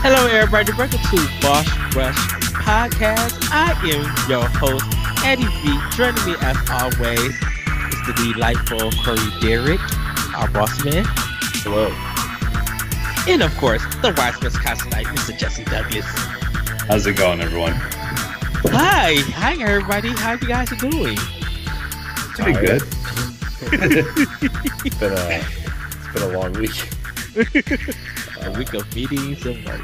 Hello, everybody. Welcome to Boss Rush Podcast. I am your host, Eddie V. Joining me, as always, is the delightful Corey Derrick, our boss man. Hello. And, of course, the wise Wisconsin Knight, Mr. Jesse Douglas. How's it going, everyone? Hi. Hi, everybody. How you guys doing? Pretty good. It's been a long week. A week of meetings and work.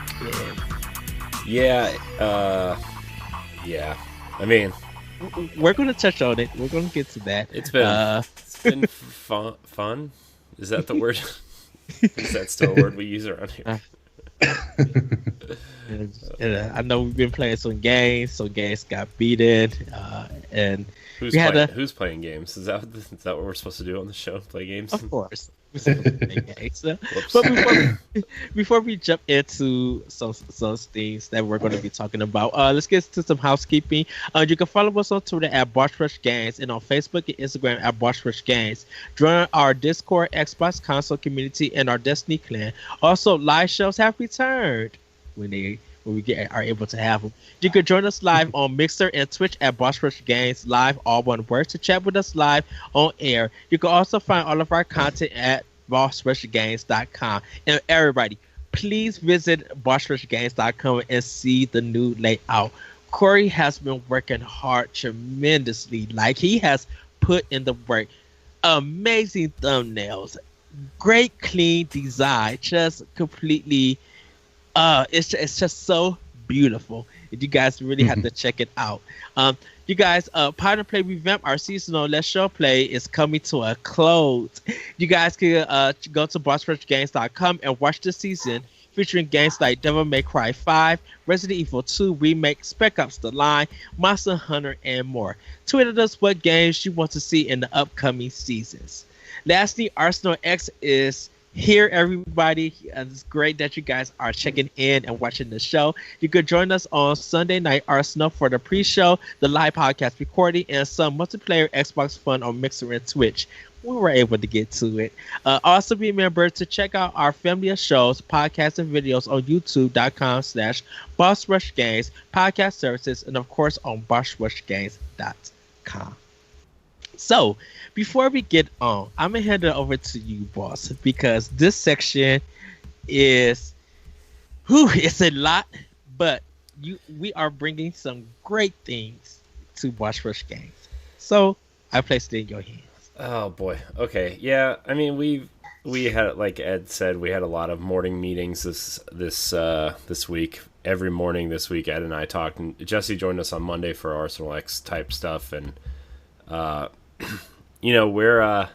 Yeah. I mean, we're going to touch on it. We're going to get to that. It's been fun. Is that the word? Is that still a word we use around here? I know we've been playing some games. Some games got beaten, and who's playing games? Is that what we're supposed to do on the show? Play games? Of course. But before we jump into some things that we're going to be talking about, let's get to some housekeeping. You can follow us on Twitter at Boss Rush Games and on Facebook and Instagram at Boss Rush Games. Join our Discord, Xbox console community, and our Destiny clan. Also, live shows have returned when we are able to have them. You can join us live on Mixer and Twitch at Boss Rush Games Live, all one word, to chat with us live on air. You can also find all of our content at bossrushgames.com. And everybody, please visit bossrushgames.com and see the new layout. Corey has been working hard tremendously. Like, he has put in the work. Amazing thumbnails, great clean design, just completely it's just so beautiful. You guys really have to check it out. You guys, Pod and Play Revamp, our seasonal Let's Show Play, is coming to a close. You guys can go to bossrushgames.com and watch the season featuring games like Devil May Cry 5, Resident Evil 2 Remake, Spec Ops: The Line, Monster Hunter, and more. Tweet us what games you want to see in the upcoming seasons. Lastly, Arsenal X is here, everybody. It's great that you guys are checking in and watching the show. You could join us on Sunday Night Arsenal for the pre-show, the live podcast recording, and some multiplayer Xbox fun on Mixer and Twitch. We were able to get to it. Also remember to check out our family of shows, podcasts, and videos on youtube.com/BossRushGames, podcast services, and of course on BossRushGames.com. So, before we get on, I'm going to hand it over to you, boss, because this section it's a lot, but we are bringing some great things to Boss Rush Games. So, I placed it in your hands. Oh, boy. Okay. Yeah, I mean, we had, like Ed said, we had a lot of morning meetings this week. Every morning this week, Ed and I talked, and Jesse joined us on Monday for Arsenal X type stuff, and you know, we're I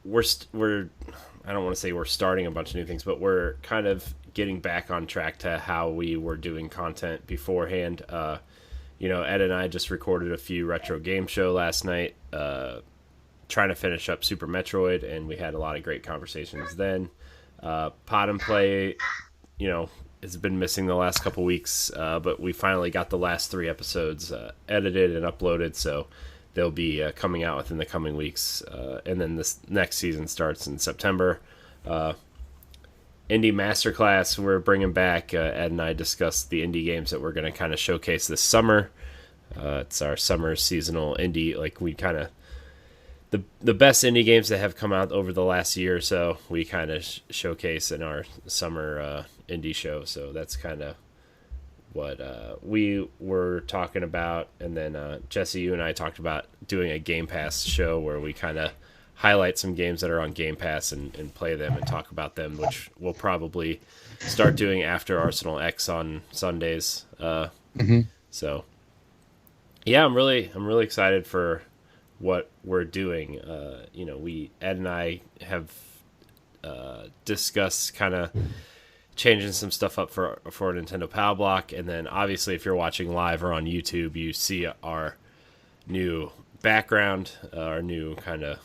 don't want to say we're starting a bunch of new things, but we're kind of getting back on track to how we were doing content beforehand. You know, Ed and I just recorded a few retro game show last night, trying to finish up Super Metroid, and we had a lot of great conversations then. Pod and Play, you know, it's been missing the last couple weeks, but we finally got the last 3 episodes edited and uploaded, so they'll be coming out within the coming weeks, and then this next season starts in September. Indie Masterclass, we're bringing back. Ed and I discussed the indie games that we're going to kind of showcase this summer. It's our summer seasonal indie, like we kind of the best indie games that have come out over the last year or so. We kind of showcase in our summer indie show. So that's kind of what we were talking about. And then Jesse, you and I talked about doing a Game Pass show where we kind of highlight some games that are on Game Pass and play them and talk about them, which we'll probably start doing after Arsenal X on Sundays. So yeah, I'm really excited for what we're doing. You know, Ed and I have discussed kind of changing some stuff up for a Nintendo Power Block, and then obviously if you're watching live or on YouTube, you see our new background, our new kind of,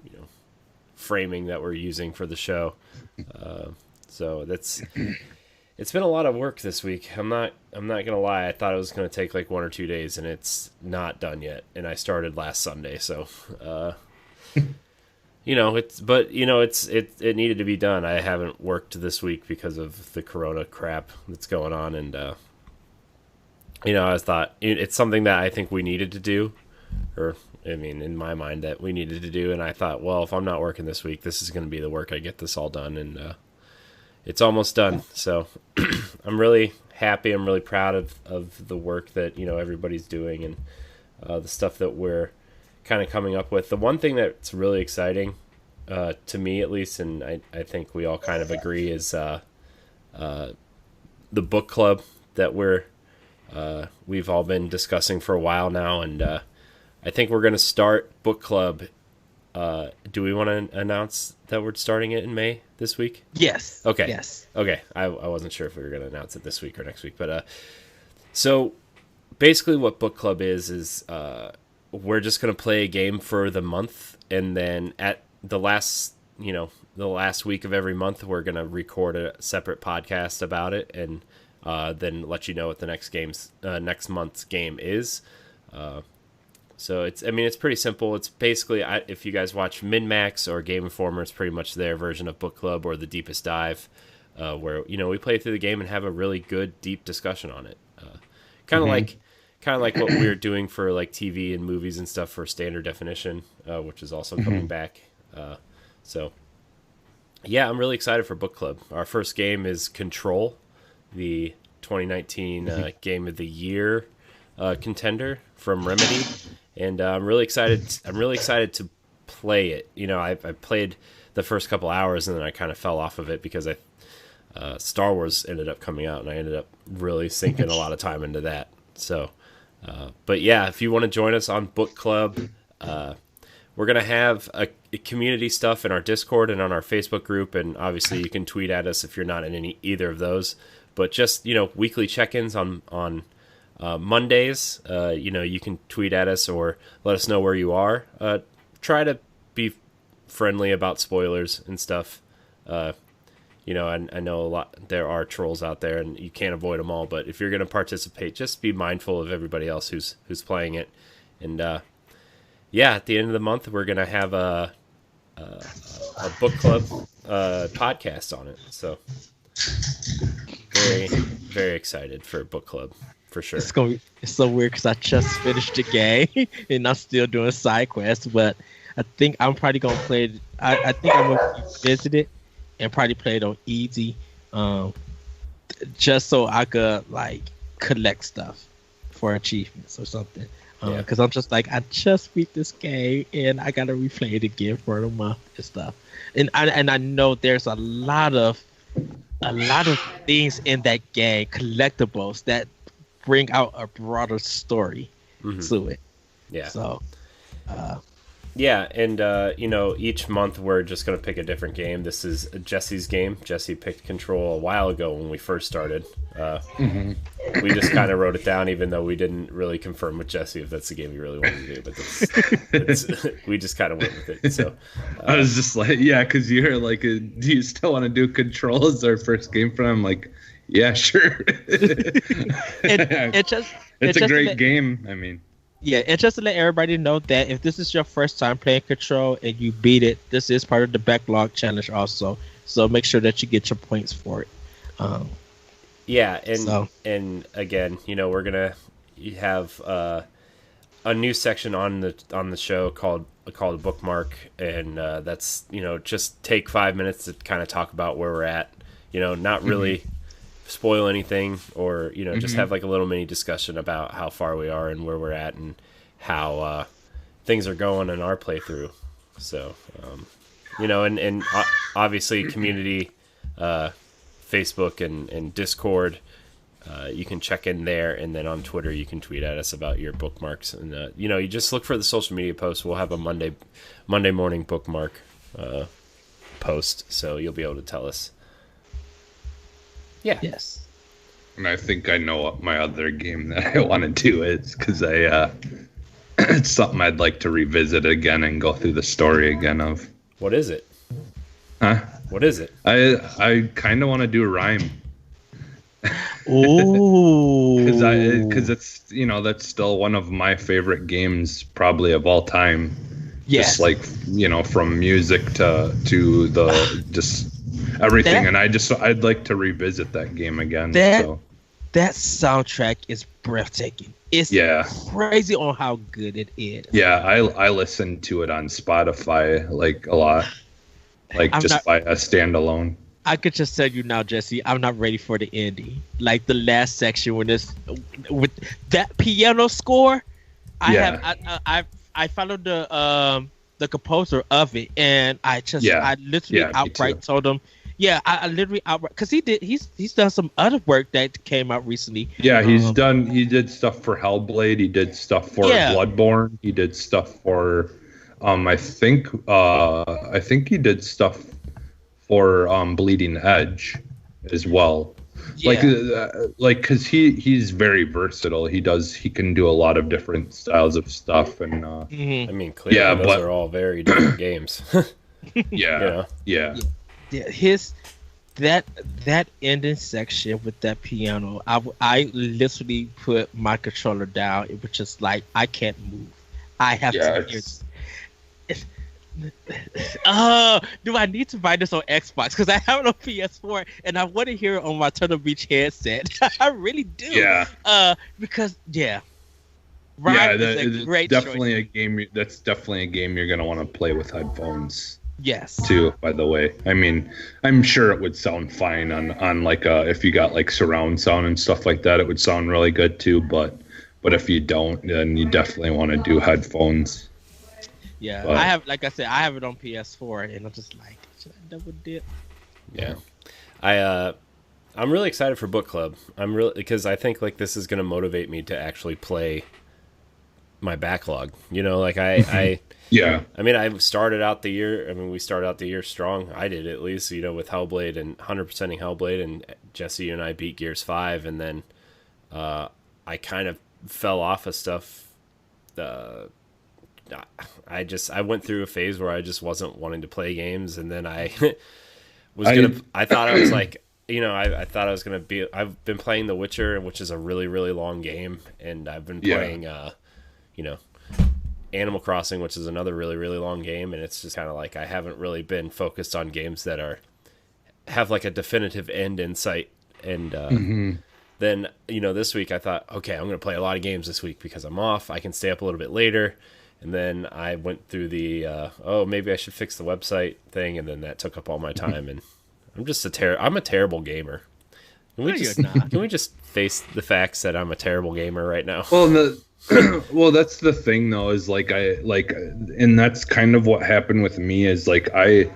you know, framing that we're using for the show. So it's been a lot of work this week. I'm not gonna lie. I thought it was gonna take like 1 or 2 days, and it's not done yet. And I started last Sunday, so it needed to be done. I haven't worked this week because of the Corona crap that's going on, and I thought it's something that I think we needed to do, or I mean, in my mind, that we needed to do. And I thought, well, if I'm not working this week, this is going to be the work. I get this all done, and it's almost done. So I'm really happy. I'm really proud of the work that everybody's doing, and the stuff that we're kind of coming up with. The one thing that's really exciting, to me at least, and I think we all kind of agree, is the book club that we've all been discussing for a while now, and I think we're going to start book club. Do we want to announce that we're starting it in May this week? Yes. Okay. Yes. Okay. I wasn't sure if we were going to announce it this week or next week, but so basically what book club is we're just going to play a game for the month, and then at the last week of every month, we're going to record a separate podcast about it, and then let you know what the next month's game is. So it's pretty simple. It's basically, if you guys watch MinMax or Game Informer, it's pretty much their version of book club, or the Deepest Dive, where we play through the game and have a really good deep discussion on it. Kind of like what we're doing for like TV and movies and stuff for Standard Definition, which is also coming back. So yeah, I'm really excited for book club. Our first game is Control, the 2019 Game of the Year contender from Remedy, and I'm really excited. I'm really excited to play it. I played the first couple hours, and then I kind of fell off of it because Star Wars ended up coming out, and I ended up really sinking a lot of time into that. So, but yeah, if you want to join us on book club, we're gonna have a community stuff in our Discord and on our Facebook group, and obviously you can tweet at us if you're not in either of those. But just weekly check-ins on Mondays. You can tweet at us or let us know where you are. Try to be friendly about spoilers and stuff. I know there are trolls out there, and you can't avoid them all. But if you're going to participate, just be mindful of everybody else who's playing it. And at the end of the month, we're going to have a book club podcast on it. So very, very excited for book club. For sure. It's so weird because I just finished the game and I'm still doing side quests, but I think I'm probably gonna play it. I think I'm gonna visit it and probably play it on easy, just so I could like collect stuff for achievements or something. Because I'm just like, I just beat this game and I gotta replay it again for a month and stuff. And I know there's a lot of things in that game, collectibles that bring out a broader story to it. Yeah. So, and each month we're just gonna pick a different game. This is Jesse's game. Jesse picked Control a while ago when we first started. We just kind of wrote it down, even though we didn't really confirm with Jesse if that's the game he really wanted to do. But we just kind of went with it. So I was just like, yeah, because you're like, do you still want to do Control as our first game for him? I'm like, yeah, sure. It's a great game. I mean, yeah, and just to let everybody know that if this is your first time playing Control and you beat it, this is part of the backlog challenge also. So make sure that you get your points for it. And again, we're gonna have a new section on the show called a bookmark, and that's just take 5 minutes to kind of talk about where we're at. Not really spoil anything, or just have like a little mini discussion about how far we are and where we're at and how things are going in our playthrough. So and obviously community, Facebook and Discord, you can check in there, and then on Twitter you can tweet at us about your bookmarks, and you just look for the social media posts. We'll have a Monday morning bookmark post, so you'll be able to tell us. Yeah. Yes. And I think I know what my other game that I want to do is, because it's something I'd like to revisit again and go through the story again of. What is it? Huh? What is it? I kind of want to do Rhyme. Oh. Because it's that's still one of my favorite games probably of all time. just like from music to the just everything. And I'd like to revisit that game again. That soundtrack is breathtaking. It's crazy on how good it is. Yeah, I listen to it on Spotify like a lot, like by a standalone. I could just tell you now, Jesse, I'm not ready for the ending. Like the last section when it's with that piano score. I followed the composer of it, and I literally outright told him, I literally outright, because he's done some other work that came out recently. Yeah, he did stuff for Hellblade, he did stuff for Bloodborne, he did stuff for I think he did stuff for Bleeding Edge as well. Like because he's very versatile. He can do a lot of different styles of stuff, and I mean, clearly those are all very different games. Yeah. That ending section with that piano, I literally put my controller down. It was just like, I can't move. I have to hear. Do I need to buy this on Xbox? Because I have it on PS4 and I want to hear it on my Turtle Beach headset. I really do. Yeah. Because Ride is a great definitely choice. That's definitely a game you're gonna want to play with headphones. Yes. Too, by the way. I mean, I'm sure it would sound fine on like if you got like surround sound and stuff like that, it would sound really good too. But if you don't, then you definitely want to do headphones. Yeah, but I have, like I said, I have it on PS4, and I'm just like, should I double dip? Yeah, I'm really excited for book club. Because I think like this is going to motivate me to actually play my backlog. Like I mean, I started out the year. I mean, we started out the year strong. I did at least, with Hellblade and 100%ing Hellblade, and Jesse and I beat Gears 5, and then I kind of fell off of stuff. I went through a phase where I just wasn't wanting to play games, and then I I thought I was like, I thought I was gonna be. I've been playing The Witcher, which is a really, really long game, and I've been playing, Animal Crossing, which is another really, really long game, and it's just kind of like I haven't really been focused on games that have like a definitive end in sight, and then this week I thought, okay, I'm gonna play a lot of games this week because I'm off. I can stay up a little bit later. And then I went through the maybe I should fix the website thing, and then that took up all my time. And I'm just I'm a terrible gamer. Can we just face the facts that I'm a terrible gamer right now? Well, well, that's the thing though, is and that's kind of what happened with me. Is like I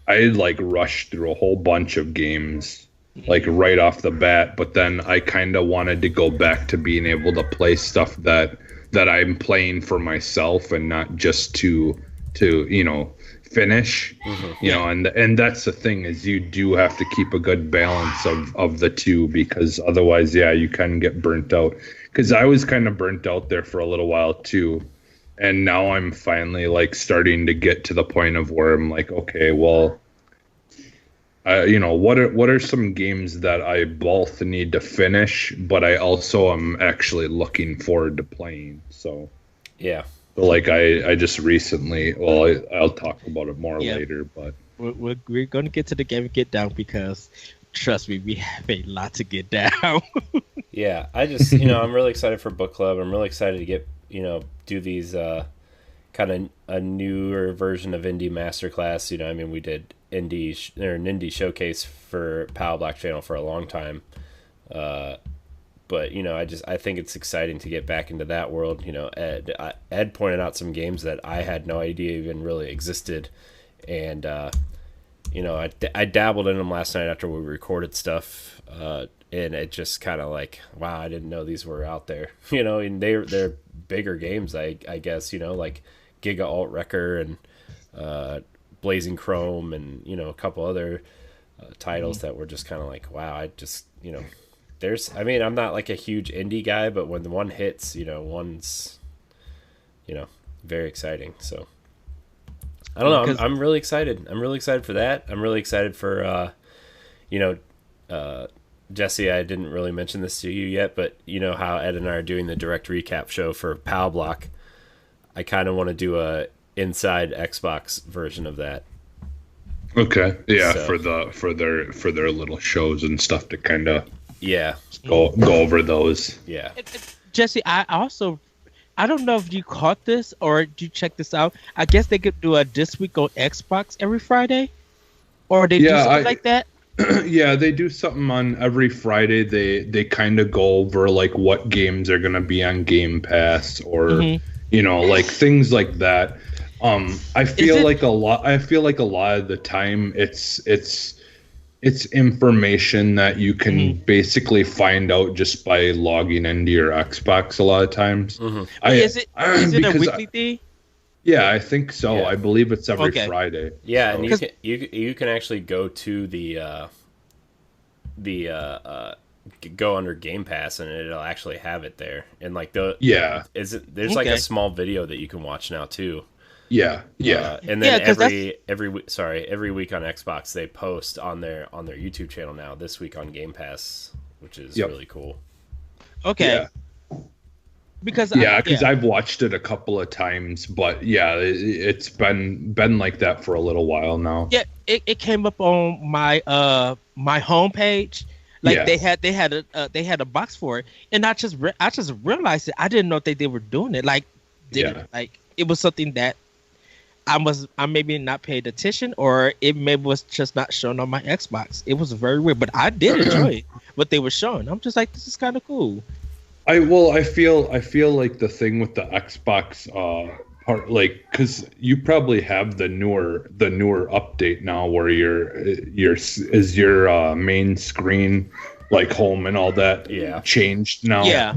like rushed through a whole bunch of games like right off the bat, but then I kind of wanted to go back to being able to play stuff that I'm playing for myself and not just to finish, and that's the thing, is you do have to keep a good balance of the two, because otherwise, you can get burnt out. Because I was kind of burnt out there for a little while too, and now I'm finally like starting to get to the point of where I'm like, okay, well, what are some games that I both need to finish, but I also am actually looking forward to playing. So like I just recently, I'll talk about it more later, but we're going to get to the game and get down, because trust me, we have a lot to get down. Yeah, I just I'm really excited for book club. I'm really excited to get do these kind of a newer version of Indie Masterclass. I mean, we did an indie showcase for Power Black Channel for a long time, but I think it's exciting to get back into that world. Ed pointed out some games that I had no idea even really existed, and I dabbled in them last night after we recorded stuff, and it just kind of like, wow, I didn't know these were out there. And they're bigger games, I guess. Like Giga Alt Wrecker and Blazing Chrome, and a couple other titles that were just kind of like, wow. I just I'm not like a huge indie guy, but when the one hits, one's very exciting. So I don't know, I'm really excited. I'm really excited for that. I'm really excited for Jesse, I didn't really mention this to you yet, but how Ed and I are doing the direct recap show for PAL Block. I kind of want to do inside Xbox version of that. Okay. Yeah, So- for their little shows and stuff to kind of Yeah, go over those. yeah. Jesse, I don't know if you caught this or did you check this out. I guess they could do a This Week on Xbox every Friday, or they do something like that. Yeah, they do something on every Friday. They kind of go over like what games are gonna be on Game Pass or like things like that. I feel like a lot of the time it's information that you can basically find out just by logging into your Xbox a lot of times. Is it a weekly thing? Yeah, I think so. Yeah. I believe it's every Friday. Yeah, So- and you can actually go to the go under Game Pass and it'll actually have it there. And like there's like a small video that you can watch now too. Yeah. And then 'cause every week on Xbox they post on their YouTube channel now. This week on Game Pass, which is really cool. Okay. Yeah. Because I've watched it a couple of times, but yeah, it's been like that for a little while now. Yeah, it came up on my my homepage. Like they had a box for it, and I just realized it. I didn't know that they were doing it. Like, like it was something that I maybe not paid attention, or it maybe was just not shown on my Xbox. It was very weird, but I did enjoy what they were showing. I'm just like, this is kind of cool. I feel like the thing with the Xbox part, like, because you probably have the newer update now where your main screen, like home and all that, changed now. Yeah.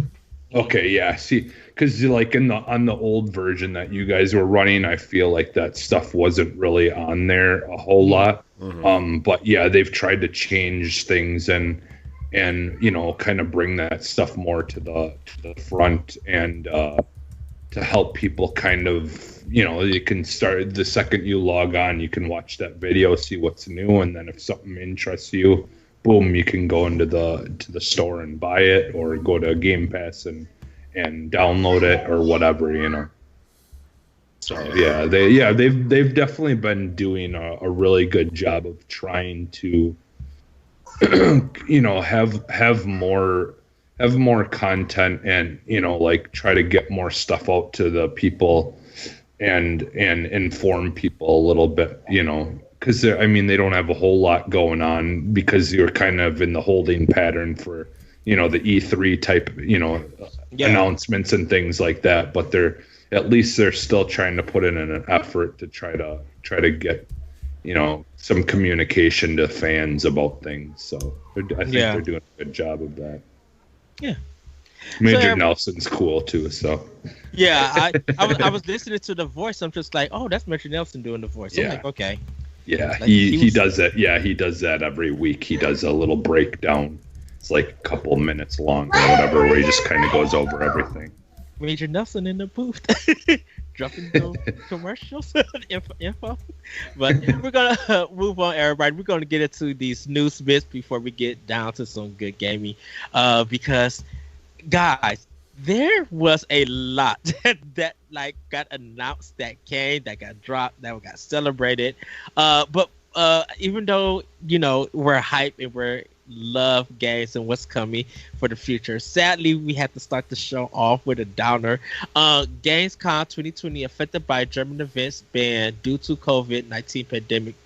Okay. Yeah. See, because like on the old version that you guys were running, I feel like that stuff wasn't really on there a whole lot. But yeah, they've tried to change things and kind of bring that stuff more to the front and to help people kind of, you can start the second you log on, you can watch that video, see what's new, and then if something interests you, boom, you can go into the store and buy it, or go to Game Pass and download it or whatever. So yeah, they've definitely been doing a really good job of trying to have more content and like try to get more stuff out to the people and inform people a little bit, because they don't have a whole lot going on because you're kind of in the holding pattern for the E3 type announcements and things like that, but they're still trying to put in an effort to try to get some communication to fans about things. So I think they're doing a good job of that. Yeah. Major Nelson's cool too. So yeah, I was listening to the voice. I'm just like, oh, that's Major Nelson doing the voice. I'm like, okay. Yeah, like, he does that. Yeah, he does that every week. He does a little breakdown. It's like a couple minutes long or whatever, where he just kind of goes over everything. Major Nelson in the booth, dropping the commercials info. But we're gonna move on, everybody. We're gonna get into these news bits before we get down to some good gaming, because guys, there was a lot that like got announced, that got dropped, that got celebrated. But even though we're hyped and we're love games and what's coming for the future, sadly we had to start the show off with a downer. Gamescom 2020 affected by German events banned due to COVID-19 pandemic.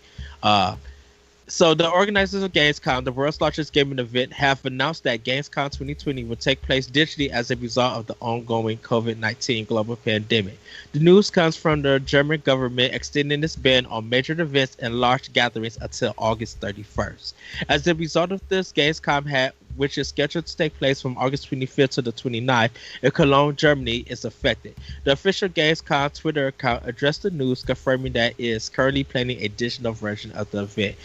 So the organizers of Gamescom, the world's largest gaming event, have announced that Gamescom 2020 will take place digitally as a result of the ongoing COVID-19 global pandemic. The news comes from the German government extending its ban on major events and large gatherings until August 31st. As a result of this, Gamescom which is scheduled to take place from August 25th to the 29th in Cologne, Germany, is affected. The official Gamescom Twitter account addressed the news, confirming that it is currently planning a digital version of the event.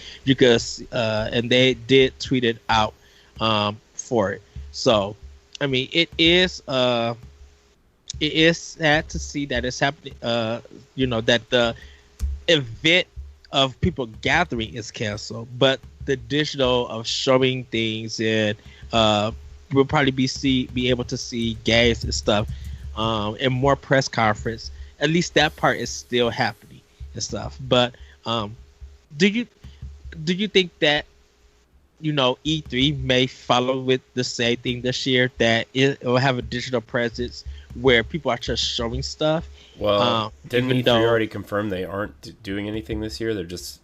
And they did tweet it out for it. So, it is sad to see that it's happening. That the event of people gathering is canceled, but the digital of showing things and we'll probably be able to see games and stuff and more press conference at least that part is still happening and stuff. But do you think that E3 may follow with the same thing this year, that it will have a digital presence where people are just showing stuff? Well, didn't E3 already confirm they aren't doing anything this year? They're just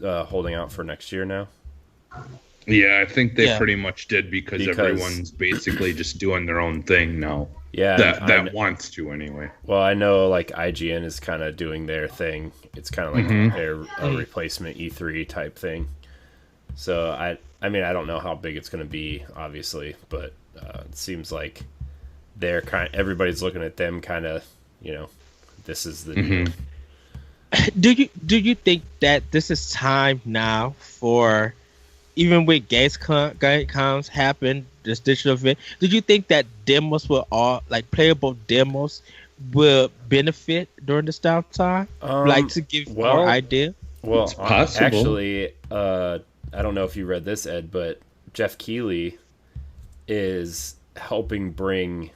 holding out for next year now. Yeah, I think they pretty much did because everyone's basically just doing their own thing now. Yeah, that wants to anyway. Well, I know like IGN is kind of doing their thing. It's kind of like their replacement E3 type thing. So I mean I don't know how big it's going to be, obviously, but it seems like everybody's looking at them kind of, this is the new. Do you think that this is time now for, even with Gamescom happen, this digital event, do you think that demos will playable demos will benefit during this downtime? To give more idea? Well, it's possible. Actually, I don't know if you read this, Ed, but Jeff Keighley is helping bring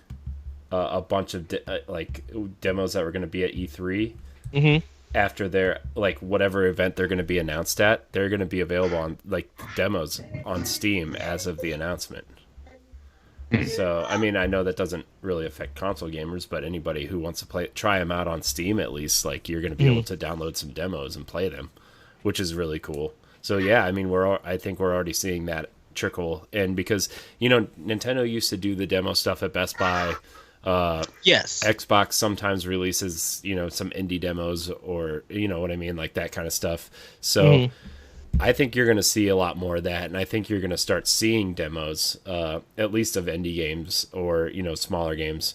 a bunch of demos that were going to be at E3 after their whatever event they're going to be announced at. They're going to be available on demos on Steam as of the announcement. So I mean, I know that doesn't really affect console gamers, but anybody who wants to try them out on Steam, at least, you're going to be able to download some demos and play them, which is really cool. So yeah, I mean, I think we're already seeing that trickle, and because Nintendo used to do the demo stuff at Best Buy. Yes. Xbox sometimes releases some indie demos, or what I mean, like that kind of stuff. So I think you're going to see a lot more of that, and I think you're going to start seeing demos, at least of indie games or smaller games.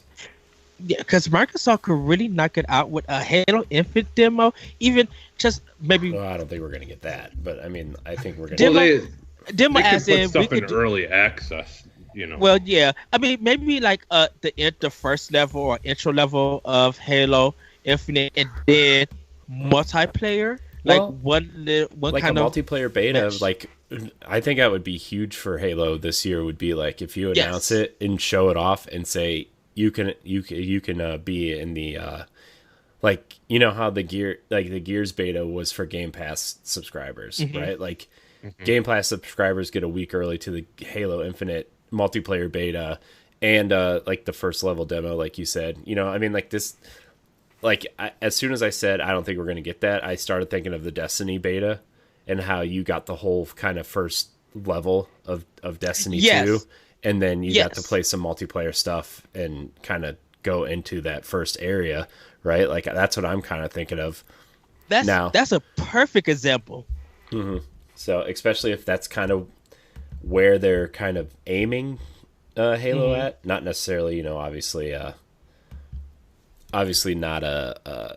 Yeah, because Microsoft could really knock it out with a Halo Infinite demo, even just maybe. Well, I don't think we're going to get that, but I mean, I think we're going to. Demo they as could put in stuff in early access. Well, yeah. I mean, maybe the first level or intro level of Halo Infinite, and then multiplayer. One kind a of multiplayer beta. I think that would be huge for Halo this year. Would be if you announce it and show it off and say you can be in the how the Gears beta was for Game Pass subscribers, right? Game Pass subscribers get a week early to the Halo Infinite multiplayer beta, and the first level demo, like you said. I mean, this. As soon as I said I don't think we're going to get that, I started thinking of the Destiny beta and how you got the whole kind of first level of Destiny 2, and then you got to play some multiplayer stuff and kind of go into that first area, right? That's what I'm kind of thinking of. That's a perfect example. So especially if that's kind of where they're kind of aiming Halo at, not necessarily, obviously not a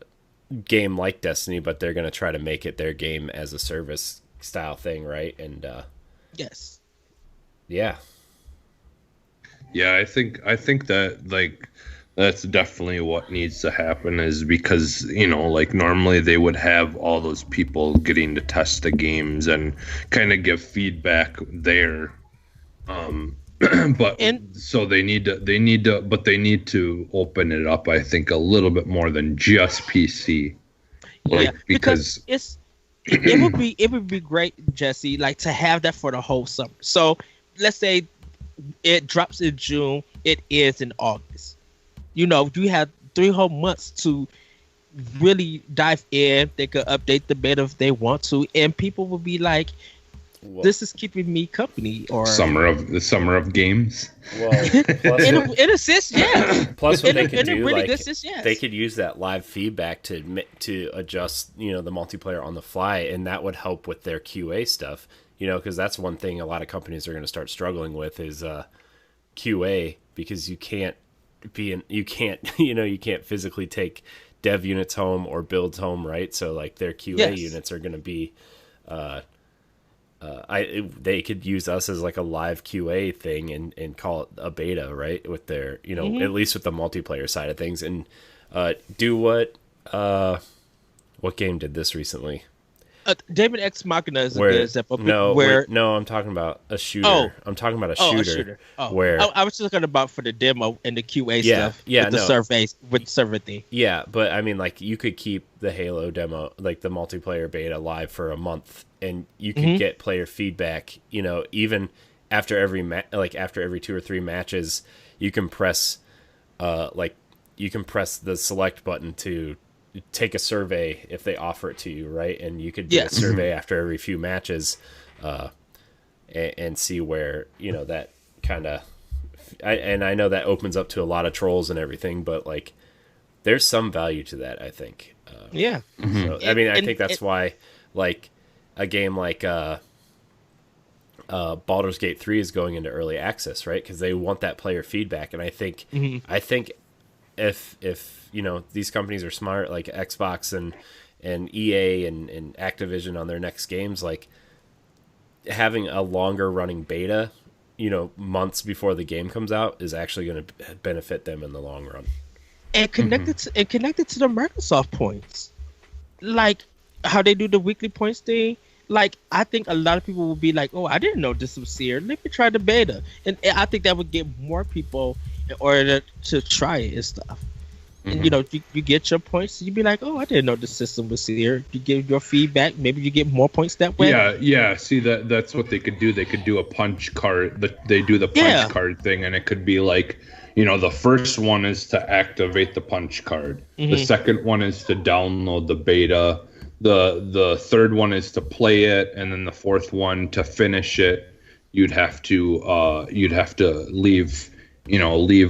game like Destiny, but they're going to try to make it their game as a service style thing, right? And yes, yeah, I think that that's definitely what needs to happen, is because normally they would have all those people getting to test the games and kind of give feedback there. But so they need to open it up, I think, a little bit more than just PC. Because it would be great, Jesse, to have that for the whole summer. So let's say it drops in June, it ends in August. You have 3 whole months to really dive in. They could update the beta if they want to, and people will be like, this is keeping me company. Or the summer of games. Well, in a sense, yeah. Plus, what they could do, really good sense, yes. They could use that live feedback to adjust, the multiplayer on the fly, and that would help with their QA stuff. Because that's one thing a lot of companies are going to start struggling with is QA, because you can't physically take dev units home or builds home, right? So their QA units are going to be. They could use us as a live QA thing and call it a beta, right? With their, at least with the multiplayer side of things, and do what game did this recently? David X Machina is a where good example. no, I'm talking about a shooter. Oh, I'm talking about a a shooter. shooter. Oh, where I was talking about for the demo and the QA yeah, stuff yeah, with the no. surveys with the server thing. Yeah, but I mean, like, you could keep the Halo demo, like the multiplayer beta, live for a month, and you could get player feedback. You know, even after every after every 2 or 3 matches, you can press, you can press the select button to take a survey if they offer it to you, right? And you could do a survey after every few matches, and see where, you know, that kind of. I know that opens up to a lot of trolls and everything, but like, there's some value to that, I think. So, I mean, I think that's why, like, a game like Baldur's Gate 3 is going into early access, right? Because they want that player feedback, and I think if you know, these companies are smart, like Xbox and EA and Activision on their next games, like, having a longer running beta, you know, months before the game comes out, is actually going to benefit them in the long run. And connected to the Microsoft points, like how they do the weekly points thing. Like, I think a lot of people will be like, "Oh, I didn't know this was here. Let me try the beta," and I think that would get more people in order to try it and stuff. And you know, you get your points, you'd be like, "Oh, I didn't know the system was here." You give your feedback, maybe you get more points that way. Yeah. See, that's what they could do. They could do a punch card. They do the punch card thing, and it could be like, you know, the first one is to activate the punch card. The second one is to download the beta. The third one is to play it, and then the fourth one, to finish it, you'd have to leave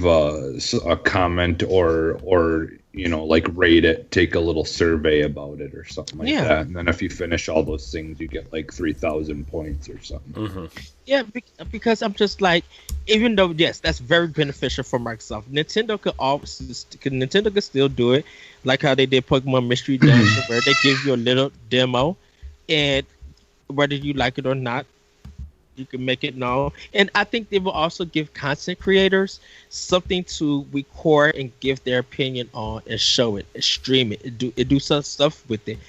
a comment or you know, like, rate it, take a little survey about it or something like that. And then if you finish all those things, you get like 3,000 points or something. Yeah, because I'm just like, even though, yes, that's very beneficial for Microsoft, Nintendo could still do it, like how they did Pokemon Mystery Dungeon, where they give you a little demo, and whether you like it or not, you can make it known. And I think they will also give content creators something to record and give their opinion on, and show it, and stream it, and do some stuff with it.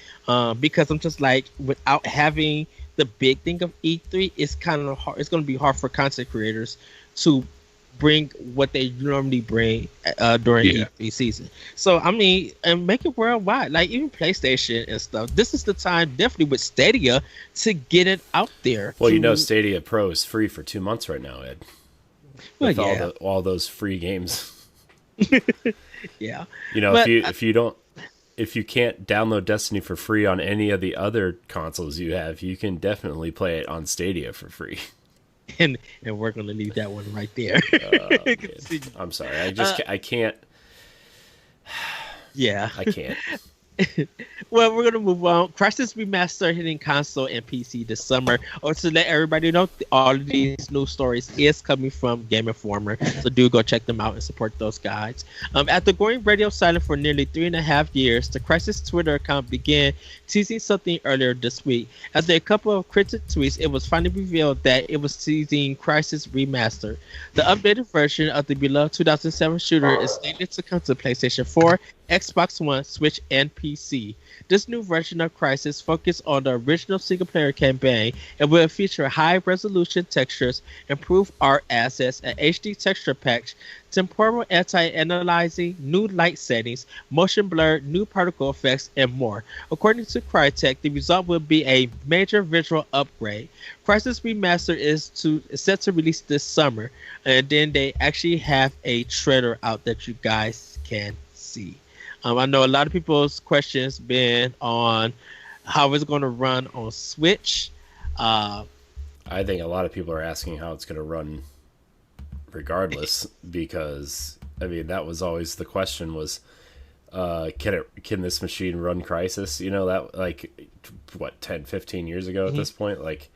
Because I'm just like, without having the big thing of E3, it's kind of hard. It's going to be hard for content creators to bring what they normally bring during E3 season. So, I mean, and make it worldwide, like even PlayStation and stuff. This is the time, definitely with Stadia, to get it out there. Well, you know, Stadia Pro is free for 2 months right now, Ed. With all those free games. Yeah. You know, if you can't download Destiny for free on any of the other consoles you have, you can definitely play it on Stadia for free. And we're going to leave that one right there. I'm sorry. I can't. Yeah. I can't. Well, we're gonna move on. Crysis Remaster hitting console and PC this summer. Or to let everybody know, all of these news stories is coming from Game Informer, so do go check them out and support those guys. After going radio silent for nearly 3.5 years, the Crysis Twitter account began teasing something earlier this week. After a couple of cryptic tweets, it was finally revealed that it was teasing Crysis Remaster. The updated version of the beloved 2007 shooter is slated to come to PlayStation 4, Xbox One, Switch, and PC. This new version of Crysis focuses on the original single-player campaign and will feature high-resolution textures, improved art assets, an HD texture pack, temporal anti-aliasing, new light settings, motion blur, new particle effects, and more. According to Crytek, the result will be a major visual upgrade. Crysis Remaster is set to release this summer, and then they actually have a trailer out that you guys can see. I know a lot of people's questions been on how it's going to run on Switch. I think a lot of people are asking how it's going to run regardless, because I mean, that was always the question, was can this machine run Crysis? You know, that, like, what, 10-15 years ago at this point? Like,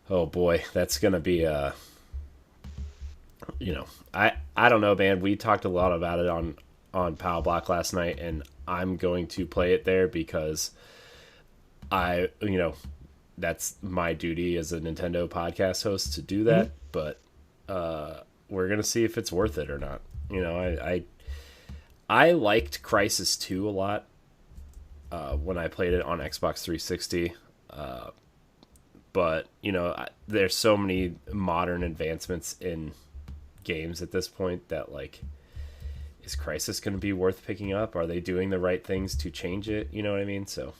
oh boy, that's going to be you know, I don't know, man. We talked a lot about it on Power Block last night, and I'm going to play it there because you know, that's my duty as a Nintendo podcast host to do that. But we're gonna see if it's worth it or not. You know, I liked Crysis 2 a lot. when I played it on Xbox 360. But there's so many modern advancements in games at this point that, like, is Crysis going to be worth picking up? Are they doing the right things to change it? You know what I mean? So,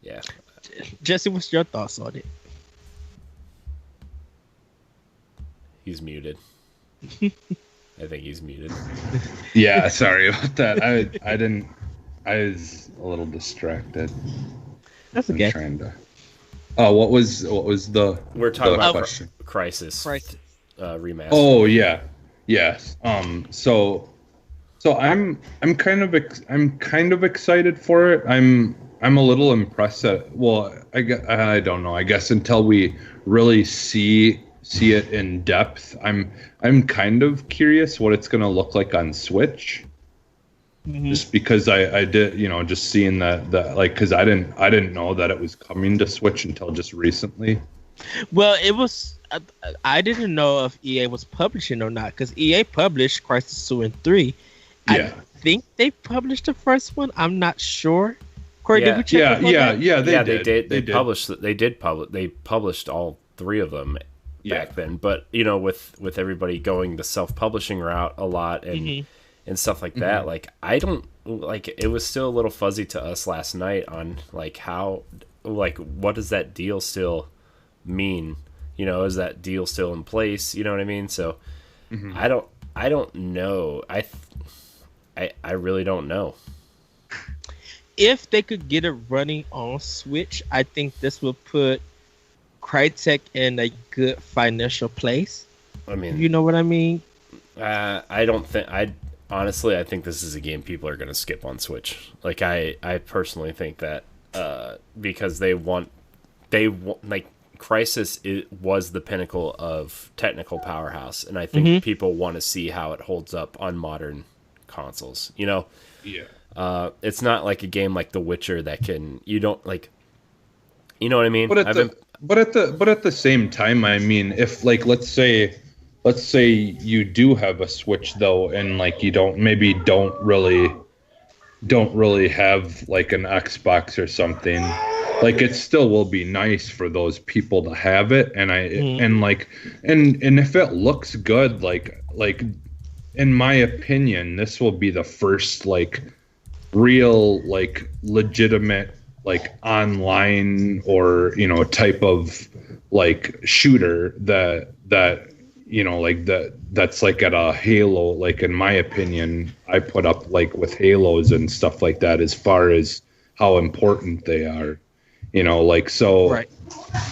yeah. Jesse, what's your thoughts on it? He's muted. I think he's muted. Yeah, sorry about that. I was a little distracted. That's okay. I'm trying to. Oh, what was the? We're talking about question? Crysis remaster. Oh yeah, yes. So I'm kind of excited for it. I'm a little impressed at. Well, I don't know. I guess until we really see it in depth, I'm kind of curious what it's gonna look like on Switch. Just because I did, just seeing that like, because I didn't know that it was coming to Switch until just recently. Well, it was. I didn't know if EA was publishing or not, because EA published Crysis 2 and 3. Yeah. I think they published the first one. I'm not sure. Corey, Yeah. did we check They published all 3 of them back then. But with everybody going the self-publishing route a lot and stuff like that, like, I don't like, it was still a little fuzzy to us last night on, like, how, like, what does that deal still mean? Is that deal still in place? You know what I mean? So I don't know. I really don't know. If they could get it running on Switch, I think this would put Crytek in a good financial place. I mean, you know what I mean? Honestly, I think this is a game people are going to skip on Switch. Like, I personally think that because they want like, Crysis was the pinnacle of technical powerhouse, and I think people want to see how it holds up on modern consoles. Yeah. It's not like a game like The Witcher that you don't like. You know what I mean? But at the same time, I mean, if, like, let's say you do have a Switch though, and, like, you don't really have, like, an Xbox or something, like, it still will be nice for those people to have it. And and if it looks good, like in my opinion, this will be the first, like, real, like, legitimate, like, online or type of, like, shooter that's like at a Halo, like, in my opinion, I put up, like, with Halos and stuff like that, as far as how important they are, like, so right.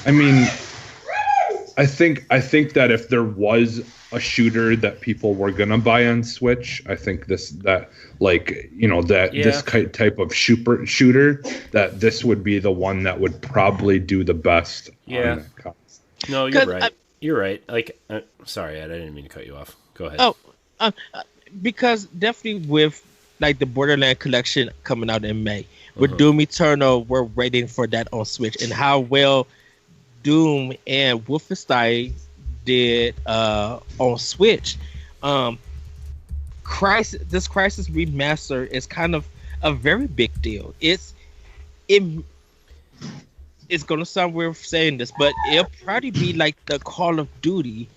I mean, I think that if there was a shooter that people were gonna buy on Switch, I think this type of shooter, that this would be the one that would probably do the best. Yeah. On that. No, you're right. You're right. Like, sorry, Ed, I didn't mean to cut you off. Go ahead. Oh, because definitely with, like, the Borderlands collection coming out in May, with Doom Eternal, we're waiting for that on Switch, and how well Doom and Wolfenstein did on Switch. This Crysis remaster is kind of a very big deal. It's gonna sound weird saying this, but it'll probably be like the Call of Duty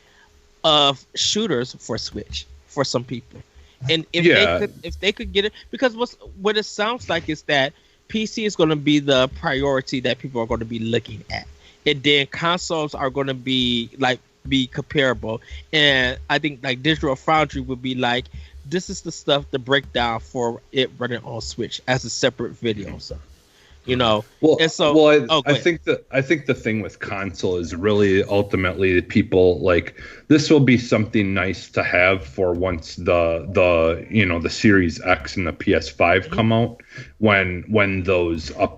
of shooters for Switch for some people. And if they could get it, because what it sounds like is that PC is going to be the priority that people are going to be looking at, and then consoles are going to be comparable. And I think, like, Digital Foundry would be like, this is the stuff to break down for it running on Switch as a separate video. So, I think the thing with console is really ultimately people, like, this will be something nice to have for once the Series X and the PS5 come out, when those like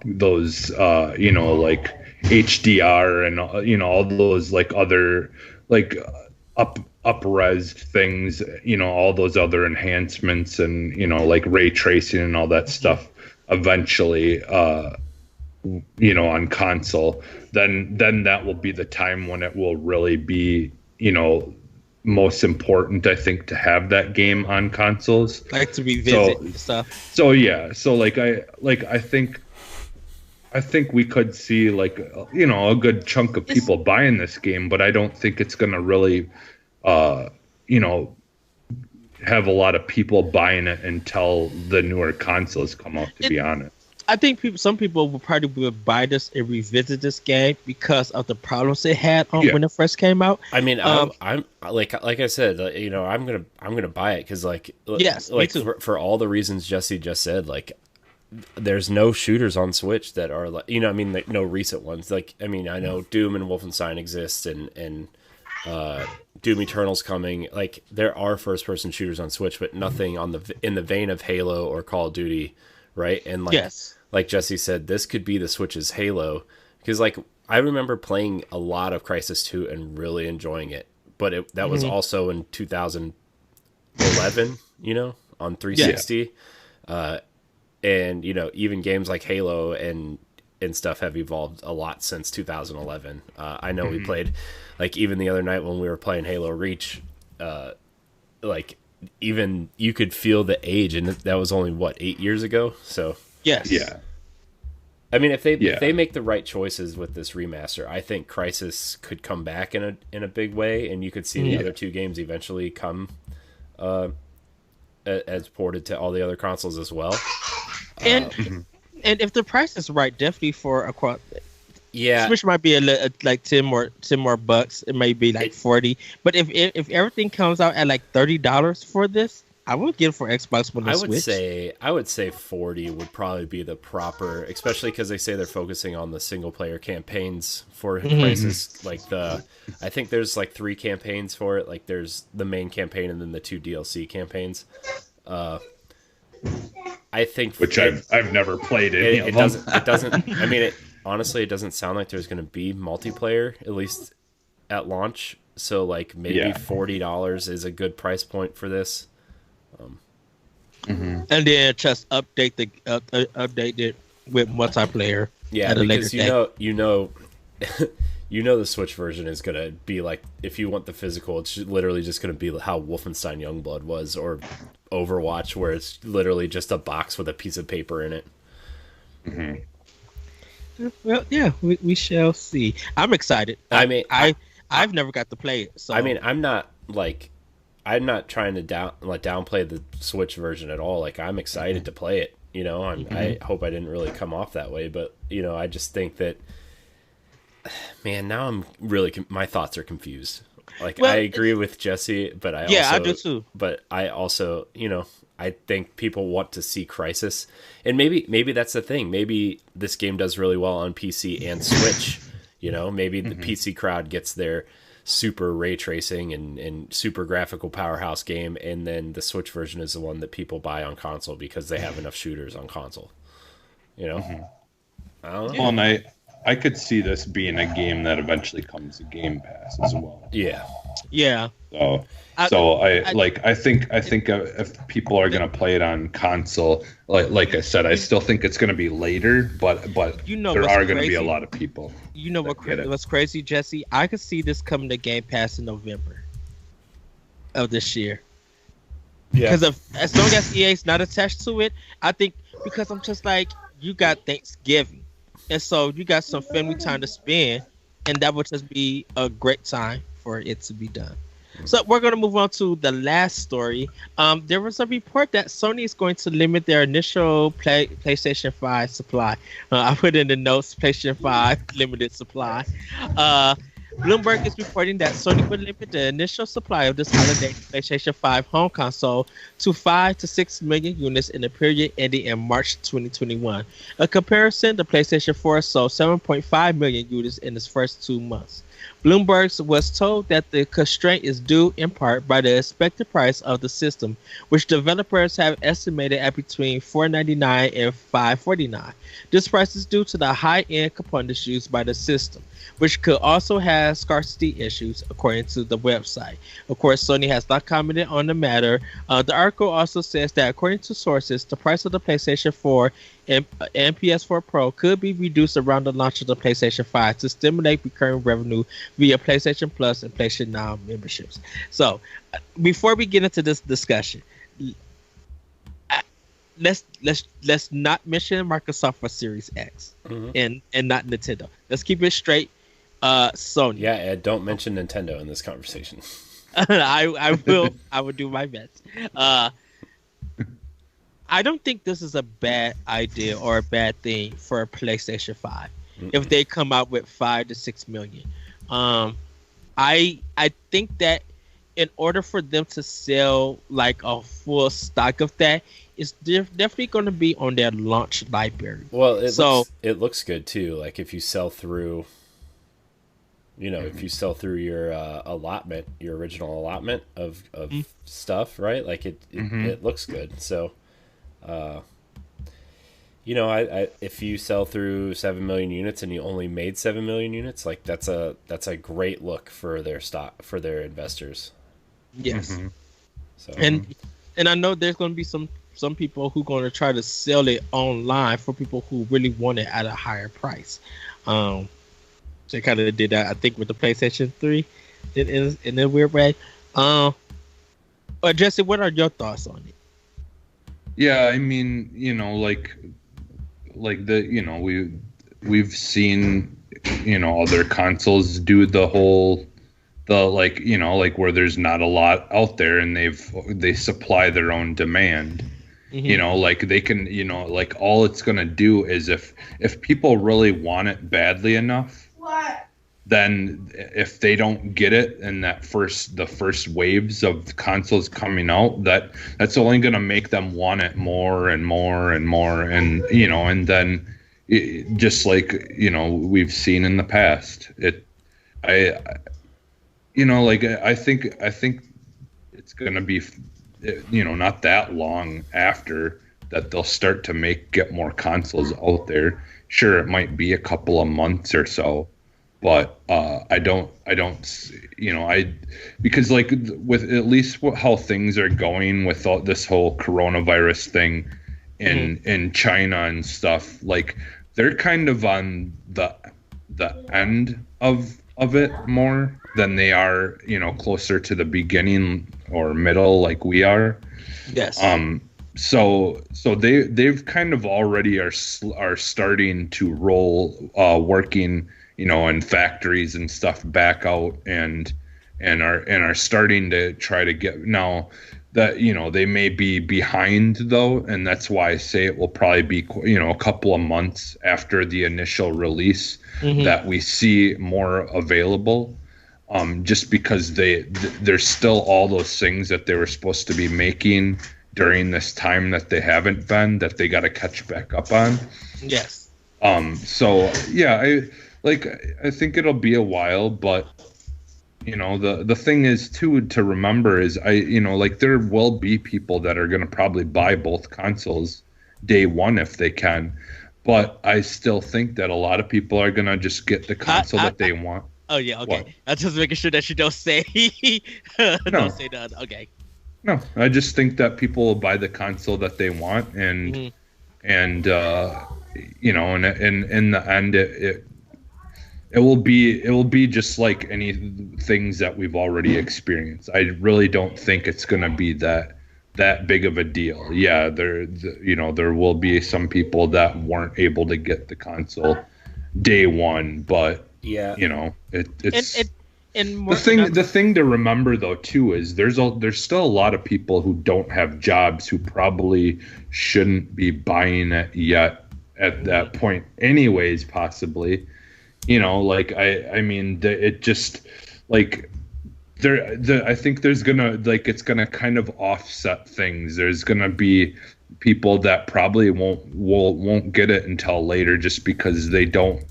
HDR and all those, like, other, like, up-res things, all those other enhancements and like ray tracing and all that stuff eventually on console, then that will be the time when it will really be most important, I think, to have that game on consoles. Like to revisit stuff. So yeah, so like I think we could see like a good chunk of people buying this game, but I don't think it's going to really have a lot of people buying it until the newer consoles come out, to be honest. I think some people will probably buy this and revisit this game because of the problems it had when it first came out. I mean, I'm like I said, I'm gonna buy it because me too. For all the reasons Jesse just said, like there's no shooters on Switch that are like no recent ones. Like I know Doom and Wolfenstein exist and Doom Eternal's coming. Like there are first person shooters on Switch, but nothing in the vein of Halo or Call of Duty, right? And like Jesse said, this could be the Switch's Halo, because like I remember playing a lot of Crysis 2 and really enjoying it, but that was also in 2011, on 360. And even games like Halo and stuff have evolved a lot since 2011. I know we played, like even the other night when we were playing Halo Reach, like even you could feel the age, and that was only 8 years ago. So yes, yeah. I mean, if they make the right choices with this remaster, I think Crysis could come back in a big way, and you could see the other two games eventually come as ported to all the other consoles as well. And if the price is right, definitely for a Switch might be a little, like 10 more bucks. It may be like 40. But if everything comes out at like $30 for this, I would get it for Xbox One and Switch. I would say 40 would probably be the proper, especially because they say they're focusing on the single player campaigns for Crysis. Like I think there's like 3 campaigns for it. Like there's the main campaign and then the 2 DLC campaigns. I think which I've never played any of them. It doesn't. I mean, honestly, it doesn't sound like there's going to be multiplayer, at least at launch. So like maybe $40 is a good price point for this. And then just update it with multiplayer. Yeah, because the Switch version is gonna be like, if you want the physical, it's literally just gonna be how Wolfenstein Youngblood was, or Overwatch, where it's literally just a box with a piece of paper in it. Well, yeah, we shall see. I'm excited. I've never got to play it. So I mean, I'm not trying to downplay the Switch version at all. Like I'm excited to play it. I hope I didn't really come off that way, but I just think that, man, now I'm really my thoughts are confused. Like I agree with Jesse, but I do too. But I also, I think people want to see Crysis, and maybe that's the thing. Maybe this game does really well on PC and Switch. Maybe the PC crowd gets their super ray tracing and super graphical powerhouse game, and then the Switch version is the one that people buy on console because they have enough shooters on console. I don't know. Well, I could see this being a game that eventually comes to Game Pass as well. Yeah. So I think if people are going to play it on console, like I said, I still think it's going to be later, but there are going to be a lot of people. What's crazy, Jesse? I could see this coming to Game Pass in November of this year. Yeah. Because as long as EA's not attached to it, I think, because I'm just like, you got Thanksgiving, and so you got some family time to spend, and that would just be a great time for it to be done. So we're going to move on to the last story. There was a report that Sony is going to limit their initial PlayStation 5 supply. I put in the notes, PlayStation 5 limited supply. Bloomberg is reporting that Sony will limit the initial supply of this holiday PlayStation 5 home console to 5 to 6 million units in the period ending in March 2021. A comparison, the PlayStation 4 sold 7.5 million units in its first 2 months. Bloomberg was told that the constraint is due in part by the expected price of the system, which developers have estimated at between $499 and $549. This price is due to the high-end components used by the system, which could also have scarcity issues, according to the website. Of course, Sony has not commented on the matter. The article also says that, according to sources, the price of the PlayStation 4 and PS4 Pro could be reduced around the launch of the PlayStation 5 to stimulate recurring revenue via PlayStation Plus and PlayStation Now memberships. So, before we get into this discussion, let's not mention Microsoft for Series X and not Nintendo. Let's keep it straight. Sony. Yeah, Ed, don't mention Nintendo in this conversation. I will do my best. I don't think this is a bad idea or a bad thing for a PlayStation 5 if they come out with 5 to 6 million. I think that in order for them to sell like a full stock of that, it's definitely going to be on their launch library. Well, it looks good too. Like if you sell through, if you sell through your allotment, your original allotment of stuff, right? Like it looks good. So, if you sell through 7 million units and you only made 7 million units, like that's a great look for their stock, for their investors. Yes. So and I know there's going to be some people who are going to try to sell it online for people who really want it at a higher price. They kind of did that, I think, with the PlayStation 3 in a weird way. Jesse, what are your thoughts on it? Yeah, I mean, we've seen, other consoles do where there's not a lot out there and they supply their own demand. They can, all it's going to do is if people really want it badly enough, then if they don't get it in the first waves of consoles coming out, that's only going to make them want it more and more and more. And, and then just like, we've seen in the past, I think it's going to be, not that long after that they'll start to get more consoles out there. Sure, it might be a couple of months or so, but because like with at least how things are going with all this whole coronavirus thing in China and stuff, like they're kind of on the end of it more than they are, closer to the beginning or middle like we are. Yes. So they've kind of already are starting to roll working, in factories and stuff back out and are starting to try to get now that, they may be behind though. And that's why I say it will probably be, a couple of months after the initial release that we see more available. Just because there's still all those things that they were supposed to be making during this time that they haven't been, that they got to catch back up on. Yes. So yeah, I think it'll be a while, but the thing is too to remember is there will be people that are going to probably buy both consoles day one if they can, but I still think that a lot of people are going to just get the console that they want. Oh yeah, okay. What? I'm just making sure that you don't say don't say that. Okay. No, I just think that people will buy the console that they want, and in the end, it will be just like any things that we've already experienced. I really don't think it's going to be that big of a deal. Yeah, there will be some people that weren't able to get the console day one, but yeah, it's. The thing to remember though too is there's still a lot of people who don't have jobs who probably shouldn't be buying it yet at that point anyways, possibly. I mean it just like I think there's gonna it's gonna kind of offset things. There's gonna be people that probably won't get it until later just because they don't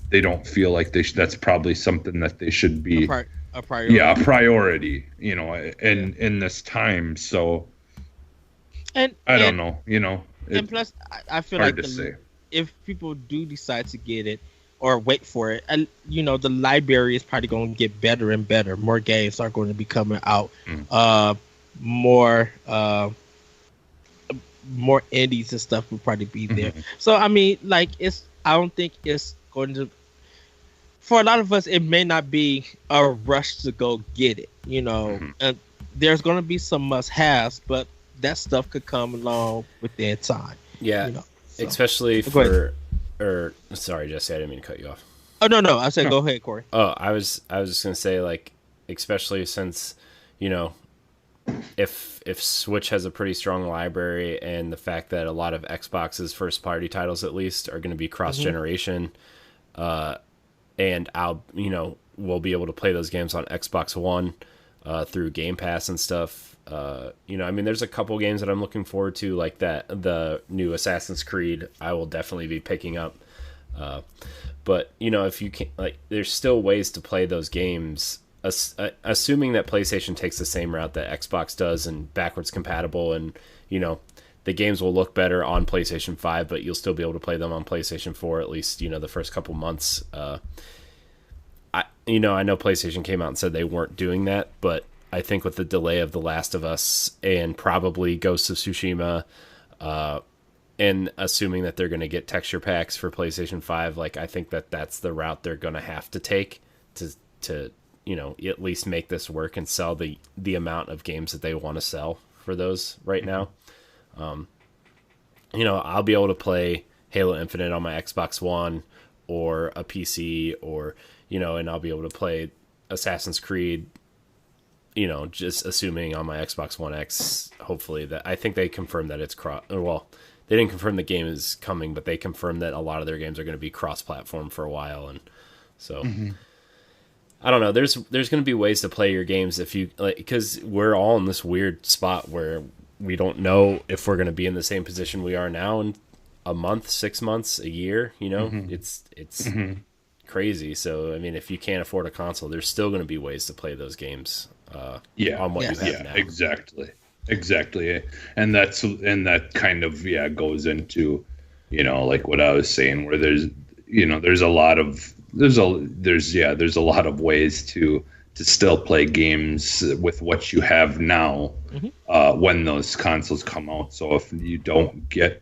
feel like that's probably something that they should be a priority. Yeah, a priority, in this time. So I don't know, and plus I feel like if people do decide to get it or wait for it, and the library is probably going to get better and better. More games are going to be coming out. More indies and stuff will probably be there. So I mean, I don't think it's going to for a lot of us, it may not be a rush to go get it. You know, and there's going to be some must-haves, but that stuff could come along within time. Yeah, you know, so. Especially for. Or sorry, Jesse, I didn't mean to cut you off. Oh no! I said go ahead, Corey. Oh, I was just gonna say, like, especially since, you know, if Switch has a pretty strong library, and the fact that a lot of Xbox's first party titles at least are going to be cross generation, and we'll be able to play those games on Xbox One through Game Pass and stuff. I mean, there's a couple games that I'm looking forward to, like the new Assassin's Creed. I will definitely be picking up. But if you can, like, there's still ways to play those games, assuming that PlayStation takes the same route that Xbox does and backwards compatible, and the games will look better on PlayStation 5, but you'll still be able to play them on PlayStation 4 at least the first couple months. I know PlayStation came out and said they weren't doing that, but I think with the delay of The Last of Us and probably Ghost of Tsushima, and assuming that they're going to get texture packs for PlayStation 5, like, I think that's the route they're going to have to take to at least make this work and sell the amount of games that they want to sell for those right now. I'll be able to play Halo Infinite on my Xbox One or a PC, or and I'll be able to play Assassin's Creed, just assuming on my Xbox One X, hopefully. That I think they confirmed that it's they didn't confirm the game is coming, but they confirmed that a lot of their games are going to be cross-platform for a while, and so I don't know. There's going to be ways to play your games if you like, because we're all in this weird spot where we don't know if we're going to be in the same position we are now in a month, 6 months, a year. It's crazy. So I mean, if you can't afford a console, there's still going to be ways to play those games. On what you have now. Exactly, and that kind of goes into like what I was saying, where there's a lot of ways to still play games with what you have now when those consoles come out. So if you don't get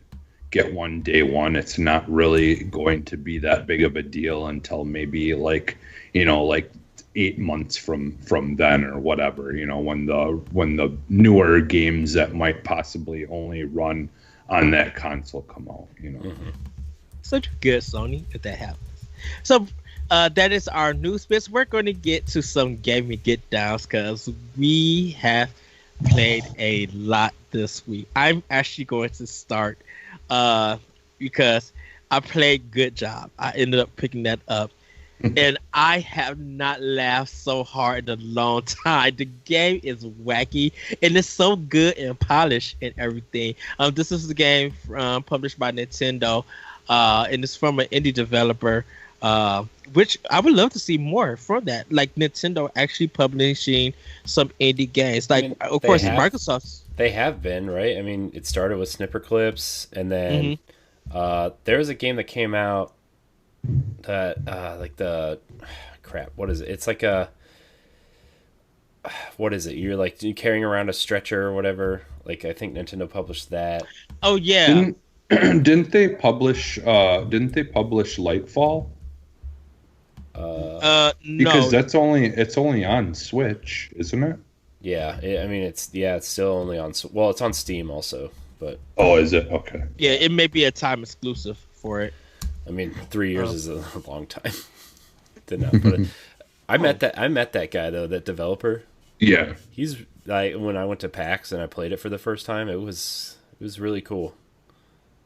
one day one, it's not really going to be that big of a deal until maybe like 8 months from then, or whatever, when the newer games that might possibly only run on that console come out. Such good, Sony, if that happens. So that is our news bits. We're going to get to some gaming get downs because we have played a lot this week. I'm actually going to start because I played Good Job. I ended up picking that up. And I have not laughed so hard in a long time. The game is wacky and it's so good and polished and everything. This is the game published by Nintendo, and it's from an indie developer, which I would love to see more from that. Like Nintendo actually publishing some indie games. Like, of course, Microsoft. They have been, right? I mean, it started with Snipper Clips, and then there was a game that came out that what is it? It's like what is it? You're carrying around a stretcher or whatever. Like, I think Nintendo published that. Oh yeah. Didn't they publish Lightfall? No. Because it's only on Switch, isn't it? Yeah, it's still only on. Well, it's on Steam also, but. Oh, is it? Okay. Yeah, it may be a time exclusive for it. I mean, 3 years is a long time. I met that guy though, that developer. Yeah, he's when I went to PAX and I played it for the first time, it was really cool.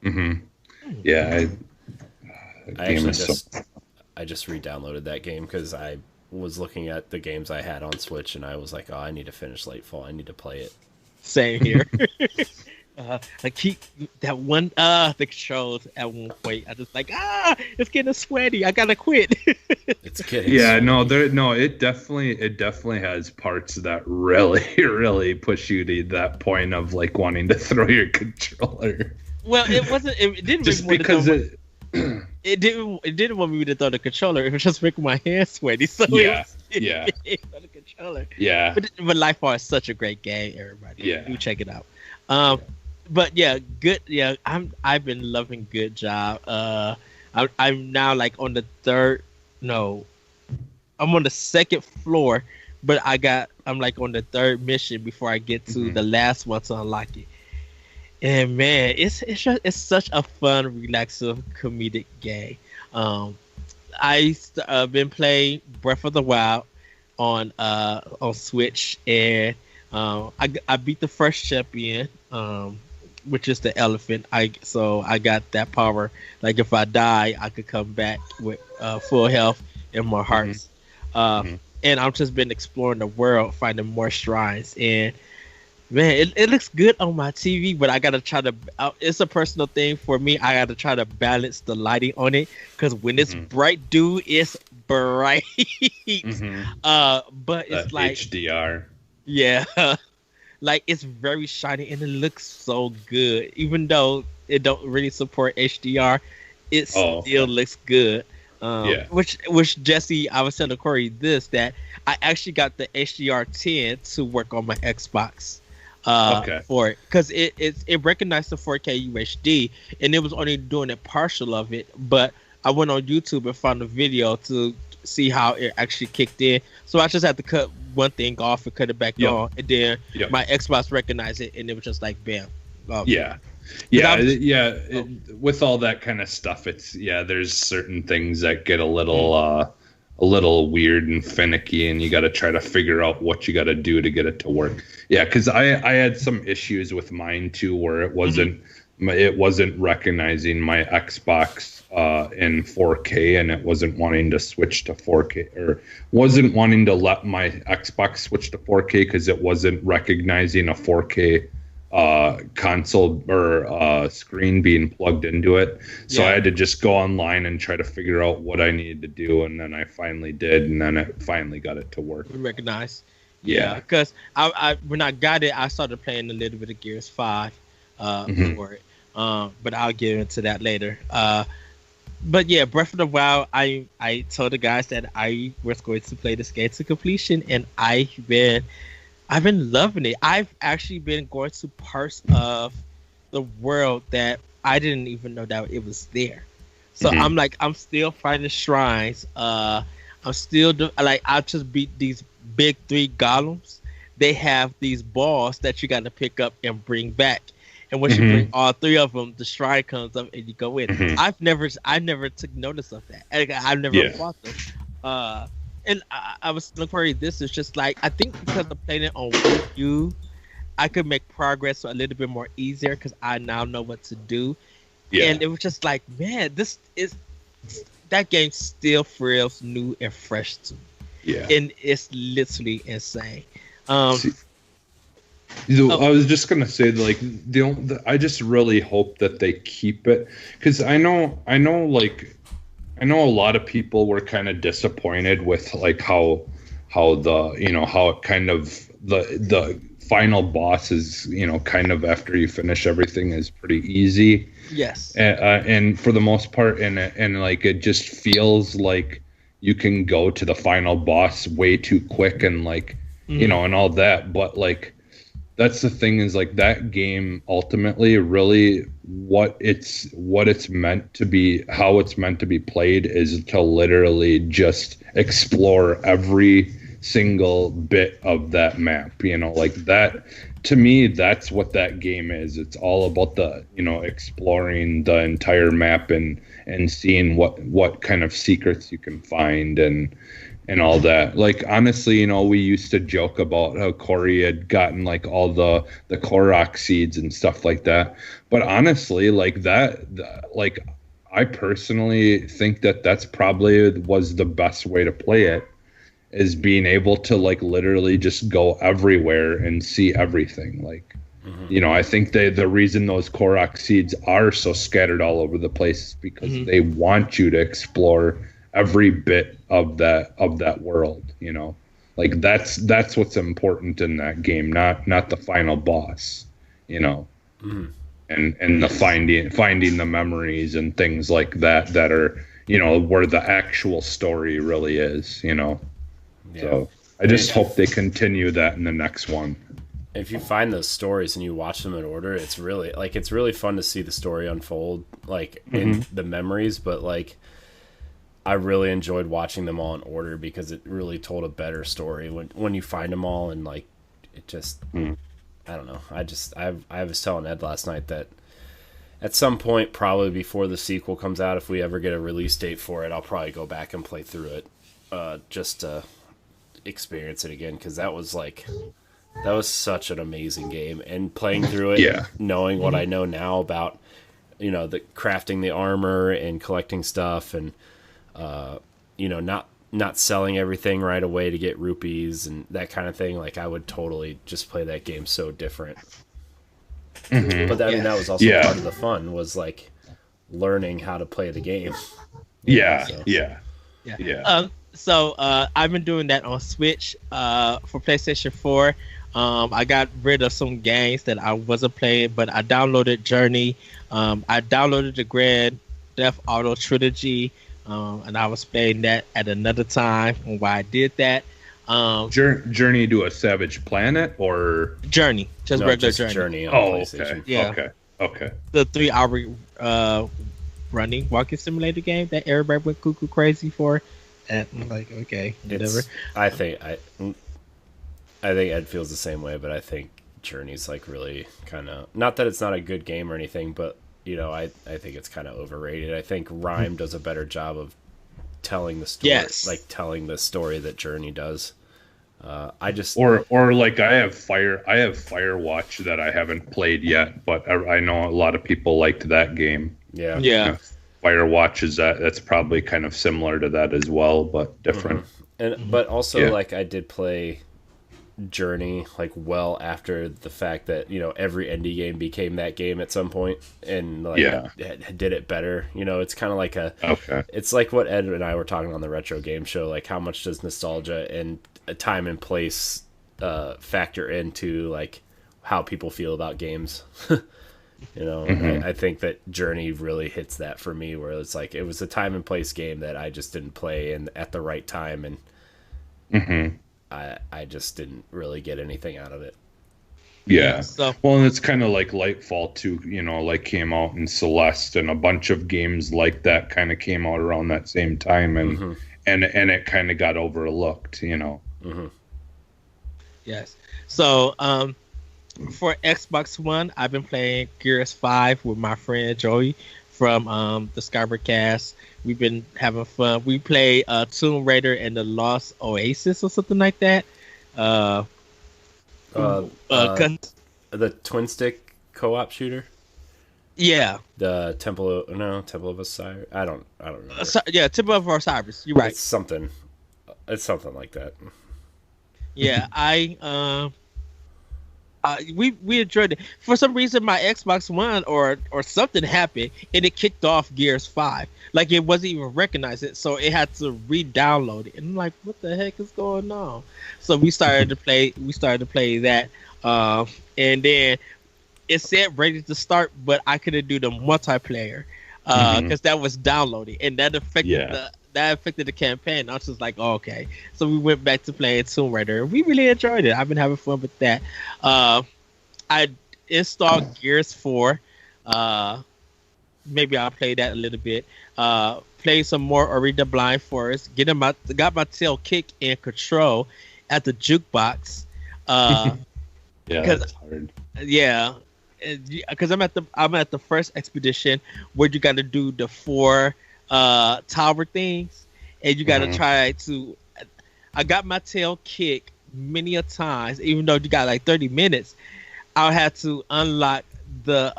Yeah, I just re-downloaded that game because I was looking at the games I had on Switch and I was like, oh, I need to finish Lightfall. I need to play it. Same here. I keep that one the controls at one point. I just like, it's getting sweaty. I gotta quit. It's getting sweaty. It definitely has parts that really push you to that point of like wanting to throw your controller. Well, it didn't just because it didn't want me to throw the controller. It was just making my hands sweaty. So yeah. The controller. Yeah. But Lightfall is such a great game. Everybody, do check it out. But good. Yeah, I've been loving Good Job. I'm now like on the third. No, I'm on the second floor, but I'm like on the third mission before I get to the last one to unlock it. And man, it's such a fun, relaxing, comedic game. I've been playing Breath of the Wild on Switch, and I beat the first champion, which is the elephant. I got that power. Like if I die, I could come back with full health and more hearts. And I've just been exploring the world, finding more shrines, and man, it looks good on my TV, but I gotta try to. It's a personal thing for me. I gotta try to balance the lighting on it, because when it's bright, dude, it's bright. But it's like HDR. Yeah, like it's very shiny and it looks so good. Even though it don't really support HDR, it still looks good. Which Jesse, I was telling Corey that I actually got the HDR10 to work on my Xbox for it, because it recognized the 4K UHD, and it was only doing a partial of it. But I went on YouTube and found a video to see how it actually kicked in. So I just had to cut one thing off and cut it back on, and then my Xbox recognized it, and it was just like bam. With all that kind of stuff, it's there's certain things that get a little weird and finicky, and you got to try to figure out what you got to do to get it to work. Because I had some issues with mine too, where it wasn't recognizing my Xbox in 4K, and it wasn't wanting to switch to 4K, or wasn't wanting to let my Xbox switch to 4K because it wasn't recognizing a 4K console or screen being plugged into it. So I had to just go online and try to figure out what I needed to do, and then I finally did, and then it finally got it to work. Recognize. Because I when I got it, I started playing a little bit of Gears 5 for it. But I'll get into that later. But yeah, Breath of the Wild, I told the guys that I was going to play this game to completion, and I've been loving it. I've actually been going to parts of the world that I didn't even know that it was there. So I'm still finding shrines. I'm still I just beat these big 3 golems. They have these balls that you got to pick up and bring back. And once you bring all 3 of them, the shrine comes up and you go in. I never took notice of that. I've never fought them. And I was looking for this. Is just like, I think because I'm playing it on Wii U, I could make progress a little bit more easier because I now know what to do. And it was just like, man, that game still feels new and fresh to me. And it's literally insane. I was just gonna say, like, I just really hope that they keep it, because I know a lot of people were kind of disappointed with like how it kind of the final boss is, kind of after you finish everything, is pretty easy. Yes. And for the most part, and like it just feels like you can go to the final boss way too quick, and like and all that, but like that's the thing, is like that game ultimately really what it's meant to be, how it's meant to be played, is to literally just explore every single bit of that map. Like that, to me, that's what that game is. It's all about the exploring the entire map and seeing what kind of secrets you can find and all that. Like, honestly, we used to joke about how Corey had gotten like all the Korok seeds and stuff like that. But honestly, like like I personally think that that's probably was the best way to play it, is being able to like literally just go everywhere and see everything. Like, I think the reason those Korok seeds are so scattered all over the place is because they want you to explore every bit of that world. Like that's what's important in that game, not the final boss. And the finding the memories and things like that are where the actual story really is. So I just hope they continue that in the next one. If you find those stories and you watch them in order, it's really fun to see the story unfold, like in the memories. But like, I really enjoyed watching them all in order because it really told a better story when you find them all, and like it just I don't know. I was telling Ed last night that at some point, probably before the sequel comes out, if we ever get a release date for it, I'll probably go back and play through it just to experience it again, because that was such an amazing game. And playing through it, knowing what I know now about, the crafting the armor and collecting stuff, and not selling everything right away to get rupees and that kind of thing. Like, I would totally just play that game so different. But that was also part of the fun, was like learning how to play the game. So I've been doing that on Switch for PlayStation 4. I got rid of some games that I wasn't playing, but I downloaded Journey. I downloaded the Grand Theft Auto trilogy, and I was playing that at another time while I did that. Journey to a Savage Planet, or Journey, regular Journey on PlayStation. Okay. Yeah. Okay. The 3-hour running walking simulator game that everybody went cuckoo crazy for. And I'm like, okay, whatever. I think Ed feels the same way, but I think Journey's like really kind of, not that it's not a good game or anything, but I think it's kind of overrated. I think Rhyme does a better job of telling the story, telling the story that Journey does. Or like I have Firewatch that I haven't played yet, but I know a lot of people liked that game. Yeah. Firewatch that's probably kind of similar to that as well, but different. But also like I did play Journey like well after the fact that every indie game became that game at some point, and like did it better. It's kind of like it's like what Ed and I were talking on the retro game show, like how much does nostalgia and a time and place factor into like how people feel about games. I think that Journey really hits that for me, where it's like it was a time and place game that I just didn't play at the right time, and I just didn't really get anything out of it. Yeah. Well, and it's kind of like Lightfall 2, like came out, in Celeste, and a bunch of games like that kind of came out around that same time, and it kind of got overlooked, Yes. So, for Xbox One, I've been playing Gears 5 with my friend Joey from the Skyward Cast. We've been having fun. We play Tomb Raider and the Lost Oasis or something like that. The twin stick co-op shooter. Yeah. The Temple of Osiris. I don't remember. Temple of Osiris. You're right. It's something like that. Yeah, we enjoyed it. For some reason, my Xbox One or something happened, and it kicked off Gears 5. Like, it wasn't even recognized it, so it had to re-download it. And I'm like, what the heck is going on? So we started to play that, and then it said ready to start, but I couldn't do the multiplayer because that was downloaded, and that affected the campaign. I was just like, oh, okay. So we went back to playing Tomb Raider. We really enjoyed it. I've been having fun with that. I installed Gears 4. Maybe I'll play that a little bit. Play some more Ori the Blind Forest. Got my tail kicked in Control at the jukebox. That's hard. Yeah, because I'm at the first expedition where you got to do the 4 tower things, and you got to try to. I got my tail kicked many a times, even though you got like 30 minutes. I had to unlock the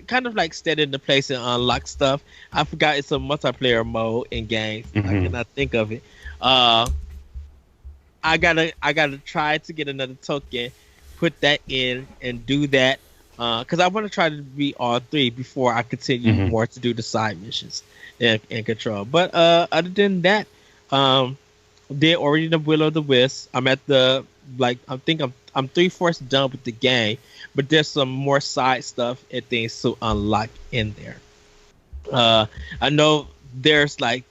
kind of like stay in the place and unlock stuff. I forgot it's a multiplayer mode in games. I cannot think of it. I gotta try to get another token, put that in, and do that. Because I want to try to beat all 3 before I continue more to do the side missions and Control. But other than that, did already the Will of the Wisp. I'm at the I'm 3/4 done with the game, but there's some more side stuff and things to unlock in there. I know there's the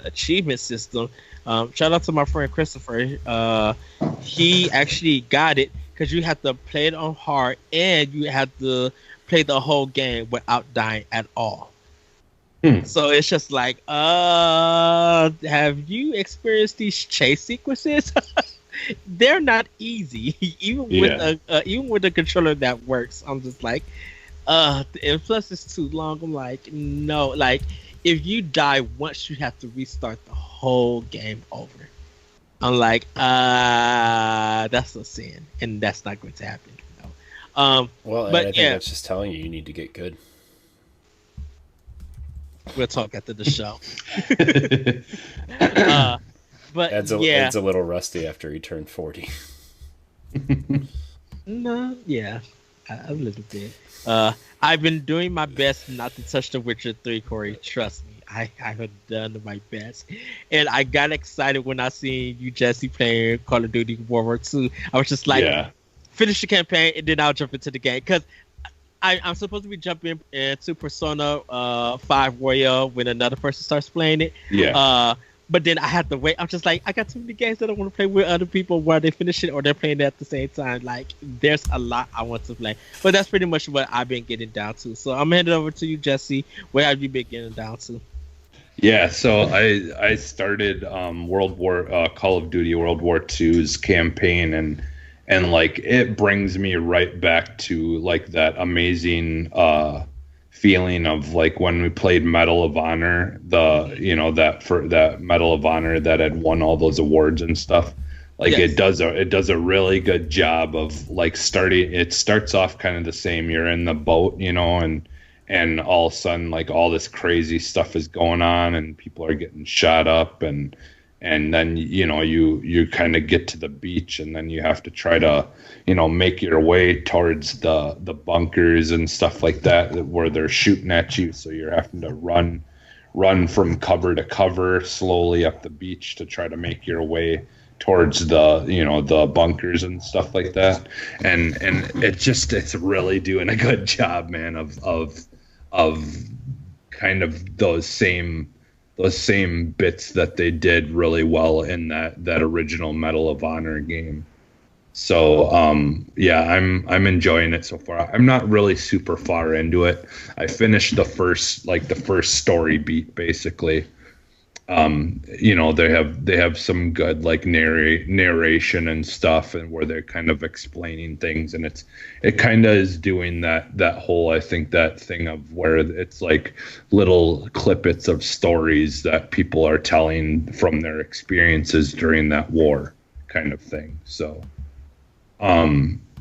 achievement system. Shout out to my friend Christopher. He actually got it. Because you have to play it on hard, and you have to play the whole game without dying at all. So it's just like, have you experienced these chase sequences? They're not easy, even with a controller that works. I'm just like, and plus it's too long. I'm like, no, like if you die once, you have to restart the whole game over. I'm like, that's a sin, and that's not going to happen. Well, but I think that's just telling you need to get good. We'll talk after the show. But Ed's a little rusty after he turned 40. No, yeah, a little bit. I've been doing my best not to touch The Witcher 3, Corey. Trust me, I have done my best. And I got excited when I seen you, Jesse, playing Call of Duty World War II. I was just like, finish the campaign, and then I'll jump into the game. Because I'm supposed to be jumping into Persona 5 Royal when another person starts playing it. Yeah. But then I had to wait. I'm just like, I got too many games that I want to play with other people while they finish it or they're playing it at the same time. Like, there's a lot I want to play. But that's pretty much what I've been getting down to. So I'm headed over to you, Jesse. Where have you been getting down to? Yeah, so I started Call of Duty World War II's campaign, and like it brings me right back to like that amazing feeling of like when we played Medal of Honor, that Medal of Honor that had won all those awards and stuff. Like it does a really good job of like it starts off kind of the same. You're in the boat, and all of a sudden like all this crazy stuff is going on and people are getting shot up and then you kind of get to the beach and then you have to try to make your way towards the bunkers and stuff like that where they're shooting at you, so you're having to run from cover to cover slowly up the beach to try to make your way towards the bunkers and stuff like that, and it's really doing a good job, man, of kind of those same bits that they did really well in that original Medal of Honor game. So I'm enjoying it so far. I'm not really super far into it. I finished the first story beat basically. They have some good like narration and stuff, and where they're kind of explaining things, and it kind of is doing that whole, I think, that thing of where it's like little clippets of stories that people are telling from their experiences during that war kind of thing. So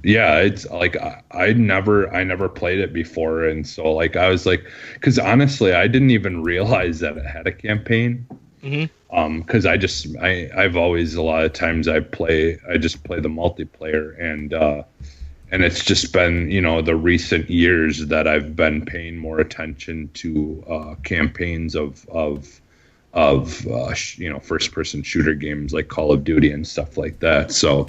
it's like I never played it before, and so like I was like, because honestly I didn't even realize that it had a campaign. Because I've always, a lot of times I just play the multiplayer, and it's just been the recent years that I've been paying more attention to campaigns of first person shooter games like Call of Duty and stuff like that. So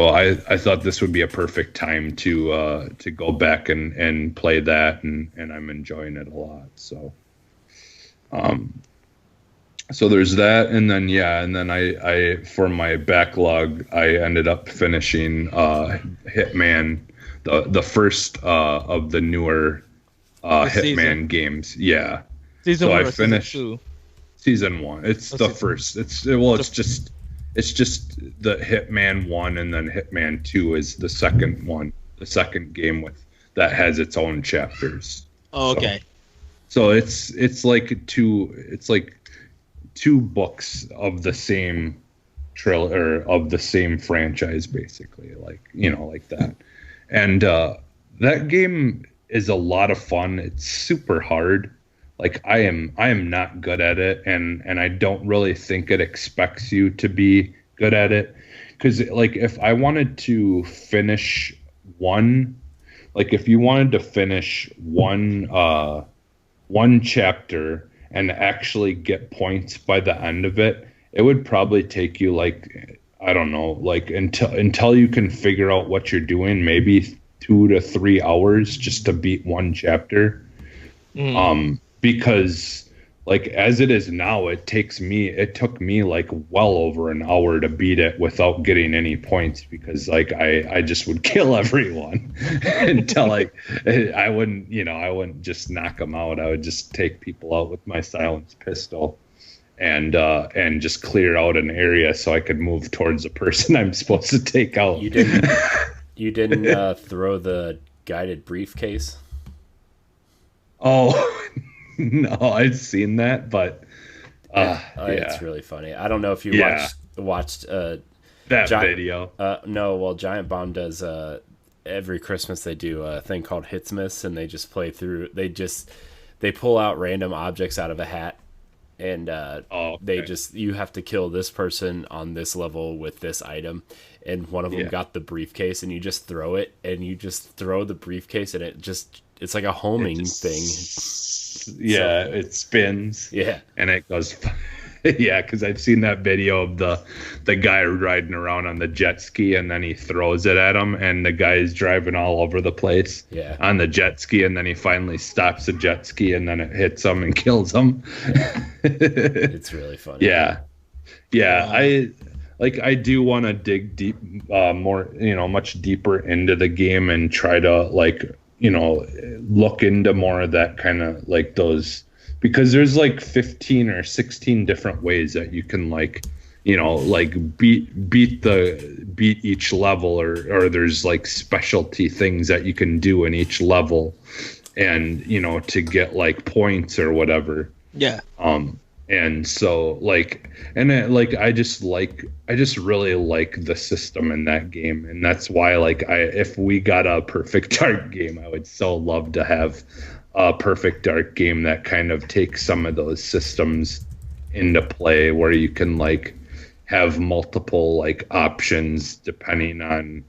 I thought this would be a perfect time to go back and play that, and I'm enjoying it a lot. So there's that, and then I for my backlog I ended up finishing Hitman, the first of the newer Hitman games. Yeah. Season 1 or finished season 1. It's the first. It's just the Hitman 1, and then Hitman 2 is the second one, the second game that has its own chapters. Oh, okay. So it's like two books of the same of the same franchise, basically, like that. And that game is a lot of fun. It's super hard. Like I am not good at it, and I don't really think it expects you to be good at it, because like if I wanted to finish one, like if you wanted to finish one chapter and actually get points by the end of it, it would probably take you like, I don't know, like until you can figure out what you're doing, maybe 2 to 3 hours just to beat one chapter. Because like as it is now, it took me like well over an hour to beat it without getting any points, because like I just would kill everyone until I wouldn't just knock them out. I would just take people out with my silenced pistol and just clear out an area so I could move towards the person I'm supposed to take out. You didn't throw the guided briefcase? Oh. No, I've seen that, but it's really funny. I don't know if you watched that video. No, well, Giant Bomb does every Christmas they do a thing called Hitsmas, and they just play through. They pull out random objects out of a hat, and you have to kill this person on this level with this item, and one of them got the briefcase, and you just throw it, and you just throw the briefcase, and it's like a homing thing. Yeah, it spins. Yeah, and it goes. Yeah, because I've seen that video of the guy riding around on the jet ski, and then he throws it at him, and the guy's driving all over the place on the jet ski, and then he finally stops the jet ski, and then it hits him and kills him. It's really funny. Yeah. I do want to dig deep, more, much deeper into the game and try to look into more of that kind of like those, because there's like 15 or 16 different ways that you can beat each level, or there's like specialty things that you can do in each level, and to get like points or whatever. Yeah. And so I just really like the system in that game, and that's why if we got a Perfect Dark game, I would so love to have a Perfect Dark game that kind of takes some of those systems into play, where you can have multiple options depending on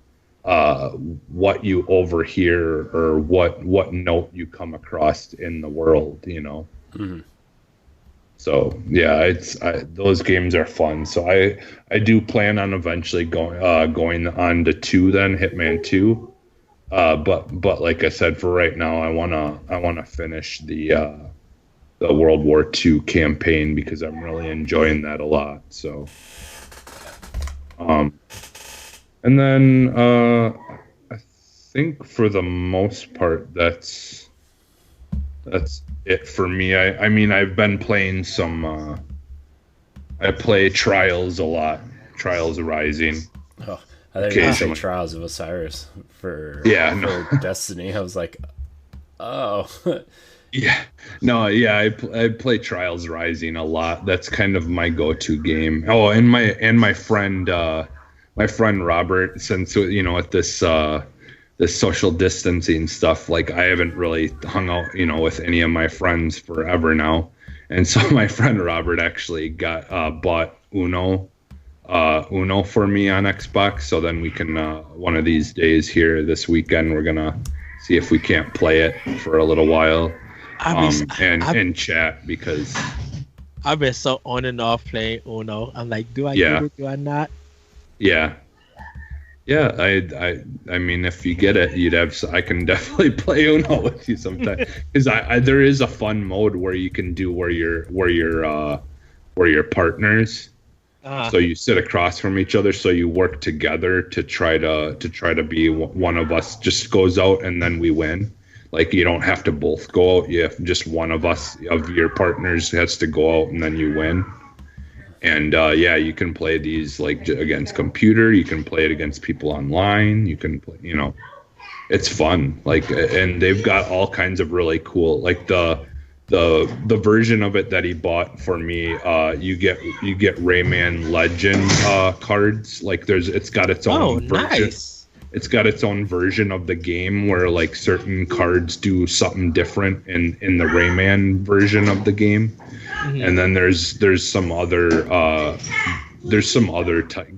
what you overhear or what note you come across in the world, Mm-hmm. So yeah, those games are fun. So I do plan on eventually going on to 2, then Hitman 2. But like I said, for right now, I wanna finish the World War II campaign, because I'm really enjoying that a lot. So, and then I think for the most part that's it for me. I mean, I've been playing some. I play Trials a lot. Trials Rising. Oh, I thought you were saying Trials of Osiris for Destiny. I was like, oh. Yeah. No. Yeah. I play Trials Rising a lot. That's kind of my go-to game. Oh, and my friend Robert. Since at this social distancing stuff, I haven't really hung out, with any of my friends forever now. And so my friend Robert actually bought Uno for me on Xbox. So then we can, one of these days here this weekend, we're going to see if we can't play it for a little while, and chat, because I've been so on and off playing Uno. I'm like, do I get it? Do I not? Yeah. Yeah, I mean, if you get it, I can definitely play Uno with you sometime. Because there is a fun mode where you can do where you're partners. So you sit across from each other, so you work together to try to be one of us just goes out, and then we win. You don't have to both go out. You have just one of your partners has to go out, and then you win. And you can play these against computer. You can play it against people online. You can play, it's fun. And they've got all kinds of really cool, the version of it that he bought for me. You get Rayman Legend cards. It's got its own version. Nice. It's got its own version of the game where certain cards do something different in the Rayman version of the game. Mm-hmm. And then there's some other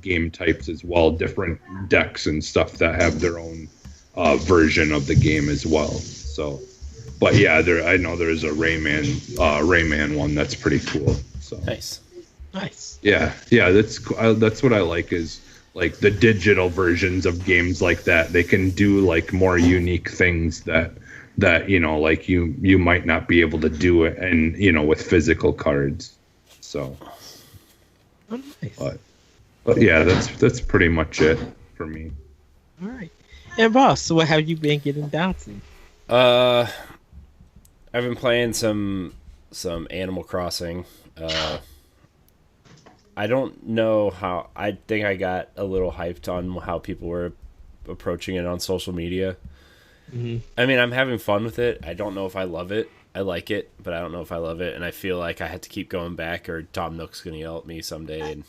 game types as well, different decks and stuff that have their own version of the game as well. So, but yeah, I know there's a Rayman one that's pretty cool. So nice. Yeah, that's what I like is the digital versions of games like that. They can do more unique things that that, like you might not be able to do it, and with physical cards. So, Oh, nice. But yeah, that's pretty much it for me. All right. And boss, so what have you been getting down to? I've been playing some Animal Crossing. I don't know how. I think I got a little hyped on how people were approaching it on social media. Mm-hmm. I mean, I'm having fun with it. I don't know if I love it. I like it, but I don't know if I love it, and I feel like I had to keep going back, or Tom Nook's gonna yell at me someday, and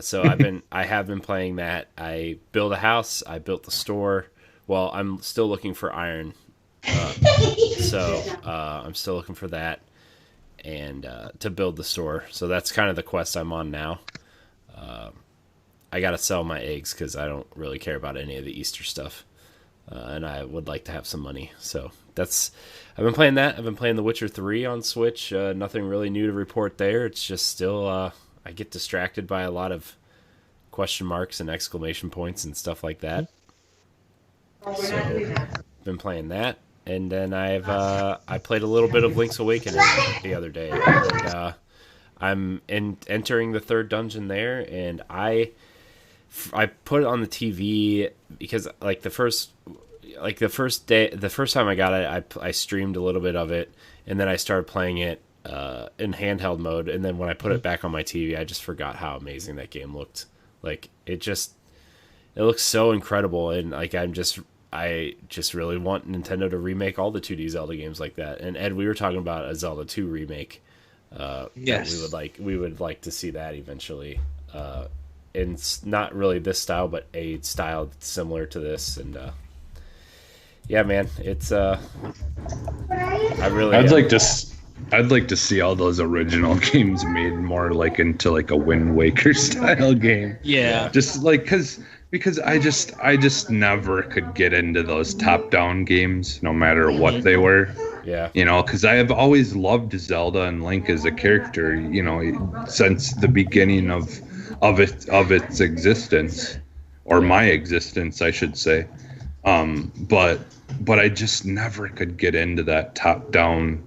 so I have been playing that. I built a house. I built the store. Well, I'm still looking for iron, so I'm still looking for that, and to build the store. So that's kind of the quest I'm on now. I gotta sell my eggs because I don't really care about any of the Easter stuff. And I would like to have some money. So I've been playing that. I've been playing The Witcher 3 on Switch. Nothing really new to report there. It's just still, I get distracted by a lot of question marks and exclamation points and stuff like that. So I've been playing that. And then I played a little bit of Link's Awakening the other day. And I'm entering the third dungeon there, and I put it on the TV because the first time I got it, I streamed a little bit of it, and then I started playing it in handheld mode, and then when I put it back on my TV, I just forgot how amazing that game looked. Like it looks so incredible, and I just really want Nintendo to remake all the 2D Zelda games like that. And Ed, we were talking about a Zelda 2 remake. Yes, we would like to see that eventually. In not really this style, but a style similar to this, and yeah, man, it's I'd like to see all those original games made more like into like a Wind Waker style game. Yeah, just like because I just never could get into those top down games, no matter what they were. Yeah, because I have always loved Zelda and Link as a character, since the beginning of its existence, or my existence, I should say. But I just never could get into that top down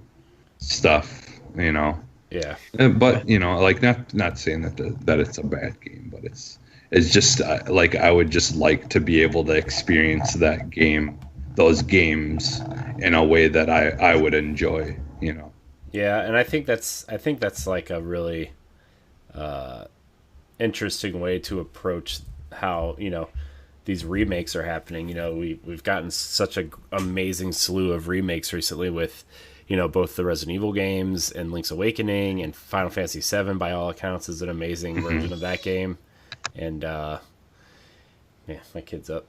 stuff, Yeah. But not saying that it's a bad game, but it's just I would just like to be able to experience those games in a way that I would enjoy, Yeah, and I think that's like a really interesting way to approach how these remakes are happening. We've gotten such an amazing slew of remakes recently with both the Resident Evil games and Link's Awakening, and Final Fantasy VII by all accounts is an amazing version of that game. And yeah, my kid's up.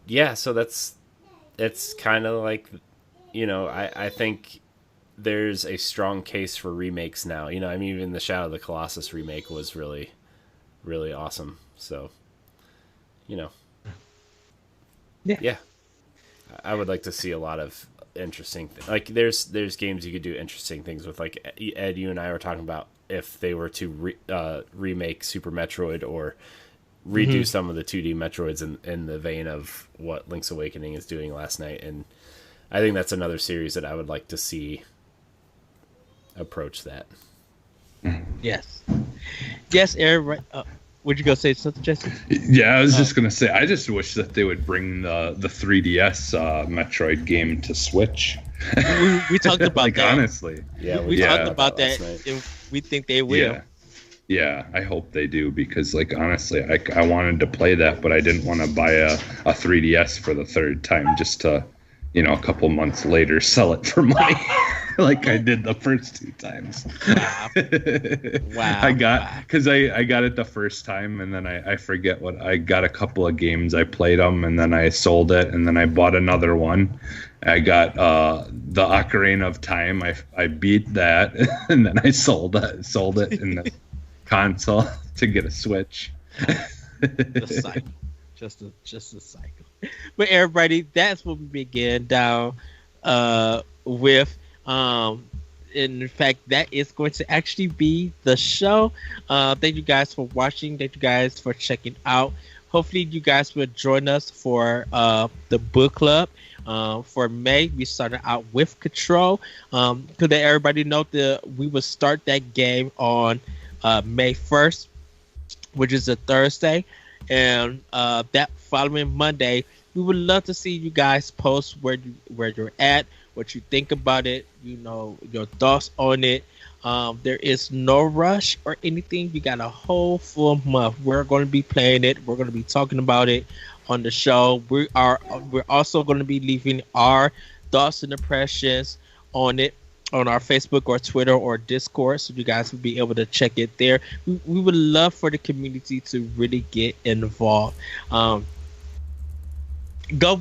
Yeah, so it's kind of like I think there's a strong case for remakes now. Even the Shadow of the Colossus remake was really, really awesome. So, yeah, I would like to see a lot of interesting there's games you could do interesting things with. Like Ed, you and I were talking about if they were to remake Super Metroid or redo some of the 2D Metroids in the vein of what Link's Awakening is doing last night. And I think that's another series that I would like to see approach that. Yes, Aaron. Would you go say something, Jesse? Yeah, I was just gonna say, I just wish that they would bring the 3DS Metroid game to Switch. We talked about that. Honestly, yeah, we talked about that. And we think they will. Yeah, I hope they do, because honestly, I wanted to play that, but I didn't want to buy a 3DS for the third time just to, a couple months later sell it for money. Like I did the first two times. Wow. I got it the first time, and then I forget what I got. A couple of games, I played them, and then I sold it, and then I bought another one. I got the Ocarina of Time. I beat that, and then I sold it in the console to get a Switch. The cycle. Just a cycle. But everybody, that's what we begin down with. in fact, that is going to actually be the show. Thank you guys for watching. Thank you guys for checking out. Hopefully, you guys will join us for the book club. For May, we started out with Control. To let everybody know that we will start that game on May 1st, which is a Thursday. And that following Monday, we would love to see you guys post where you're at, what you think about it, your thoughts on it. There is no rush or anything. You got a whole full month. We're going to be playing it. We're going to be talking about it on the show. We're also going to be leaving our thoughts and impressions on it on our Facebook or Twitter or Discord, so you guys will be able to check it there. We would love for the community to really get involved. Go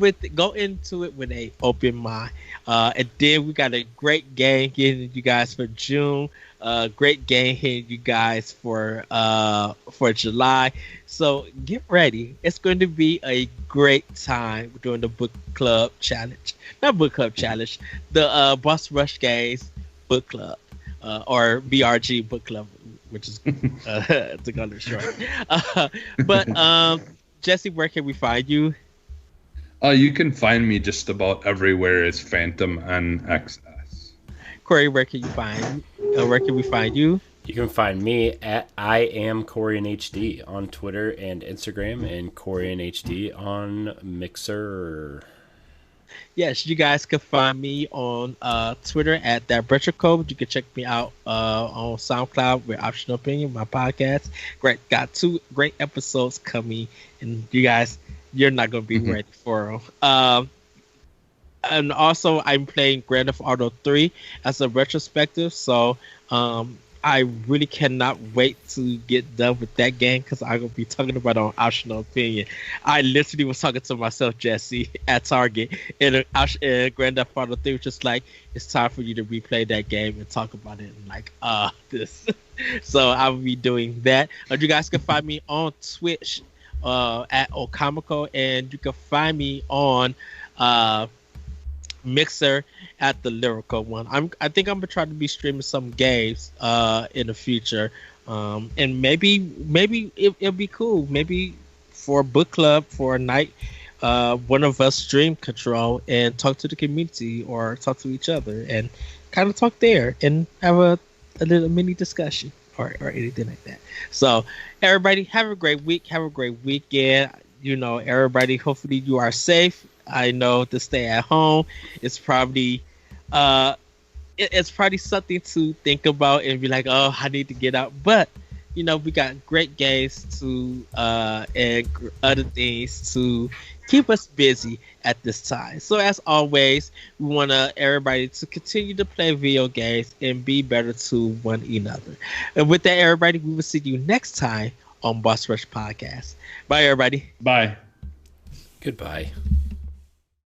into it with a open mind, and then we got a great game hitting you guys for June. Great game hitting you guys for July. So get ready. It's going to be a great time during the book club challenge. Not book club challenge. The Boss Rush Games book club, or BRG book club, which is to go to short. But Jesse, where can we find you? You can find me just about everywhere as Phantom NXS. Corey, where can we find you? You can find me at I am Corey in HD on Twitter and Instagram, and Corey in HD on Mixer. Yes, you guys can find me on Twitter at that Retro Code. You can check me out on SoundCloud with Optional Opinion, my podcast. Got 2 great episodes coming, and you guys, you're not going to be ready for them. And also, I'm playing Grand Theft Auto 3 as a retrospective, so I really cannot wait to get done with that game, because I'm going to be talking about it on Optional Opinion. I literally was talking to myself, Jesse, at Target in Grand Theft Auto 3, which is like, it's time for you to replay that game and talk about it. And like, this. So I will be doing that. You guys can find me on Twitch at Okamiko, and you can find me on Mixer at the Lyrical One. I think I'm gonna try to be streaming some games in the future, and maybe it'll be cool. Maybe for a book club for a night, one of us stream Control and talk to the community or talk to each other and kind of talk there and have a little mini discussion or anything like that. So everybody, have a great week. Have a great weekend. Everybody, hopefully you are safe. I know to stay at home is probably it's probably something to think about and be like, oh, I need to get out. But we got great games to and other things to keep us busy at this time. So as always, we want everybody to continue to play video games and be better to one another. And with that, everybody, we will see you next time on Boss Rush Podcast. Bye, everybody. Bye. Goodbye.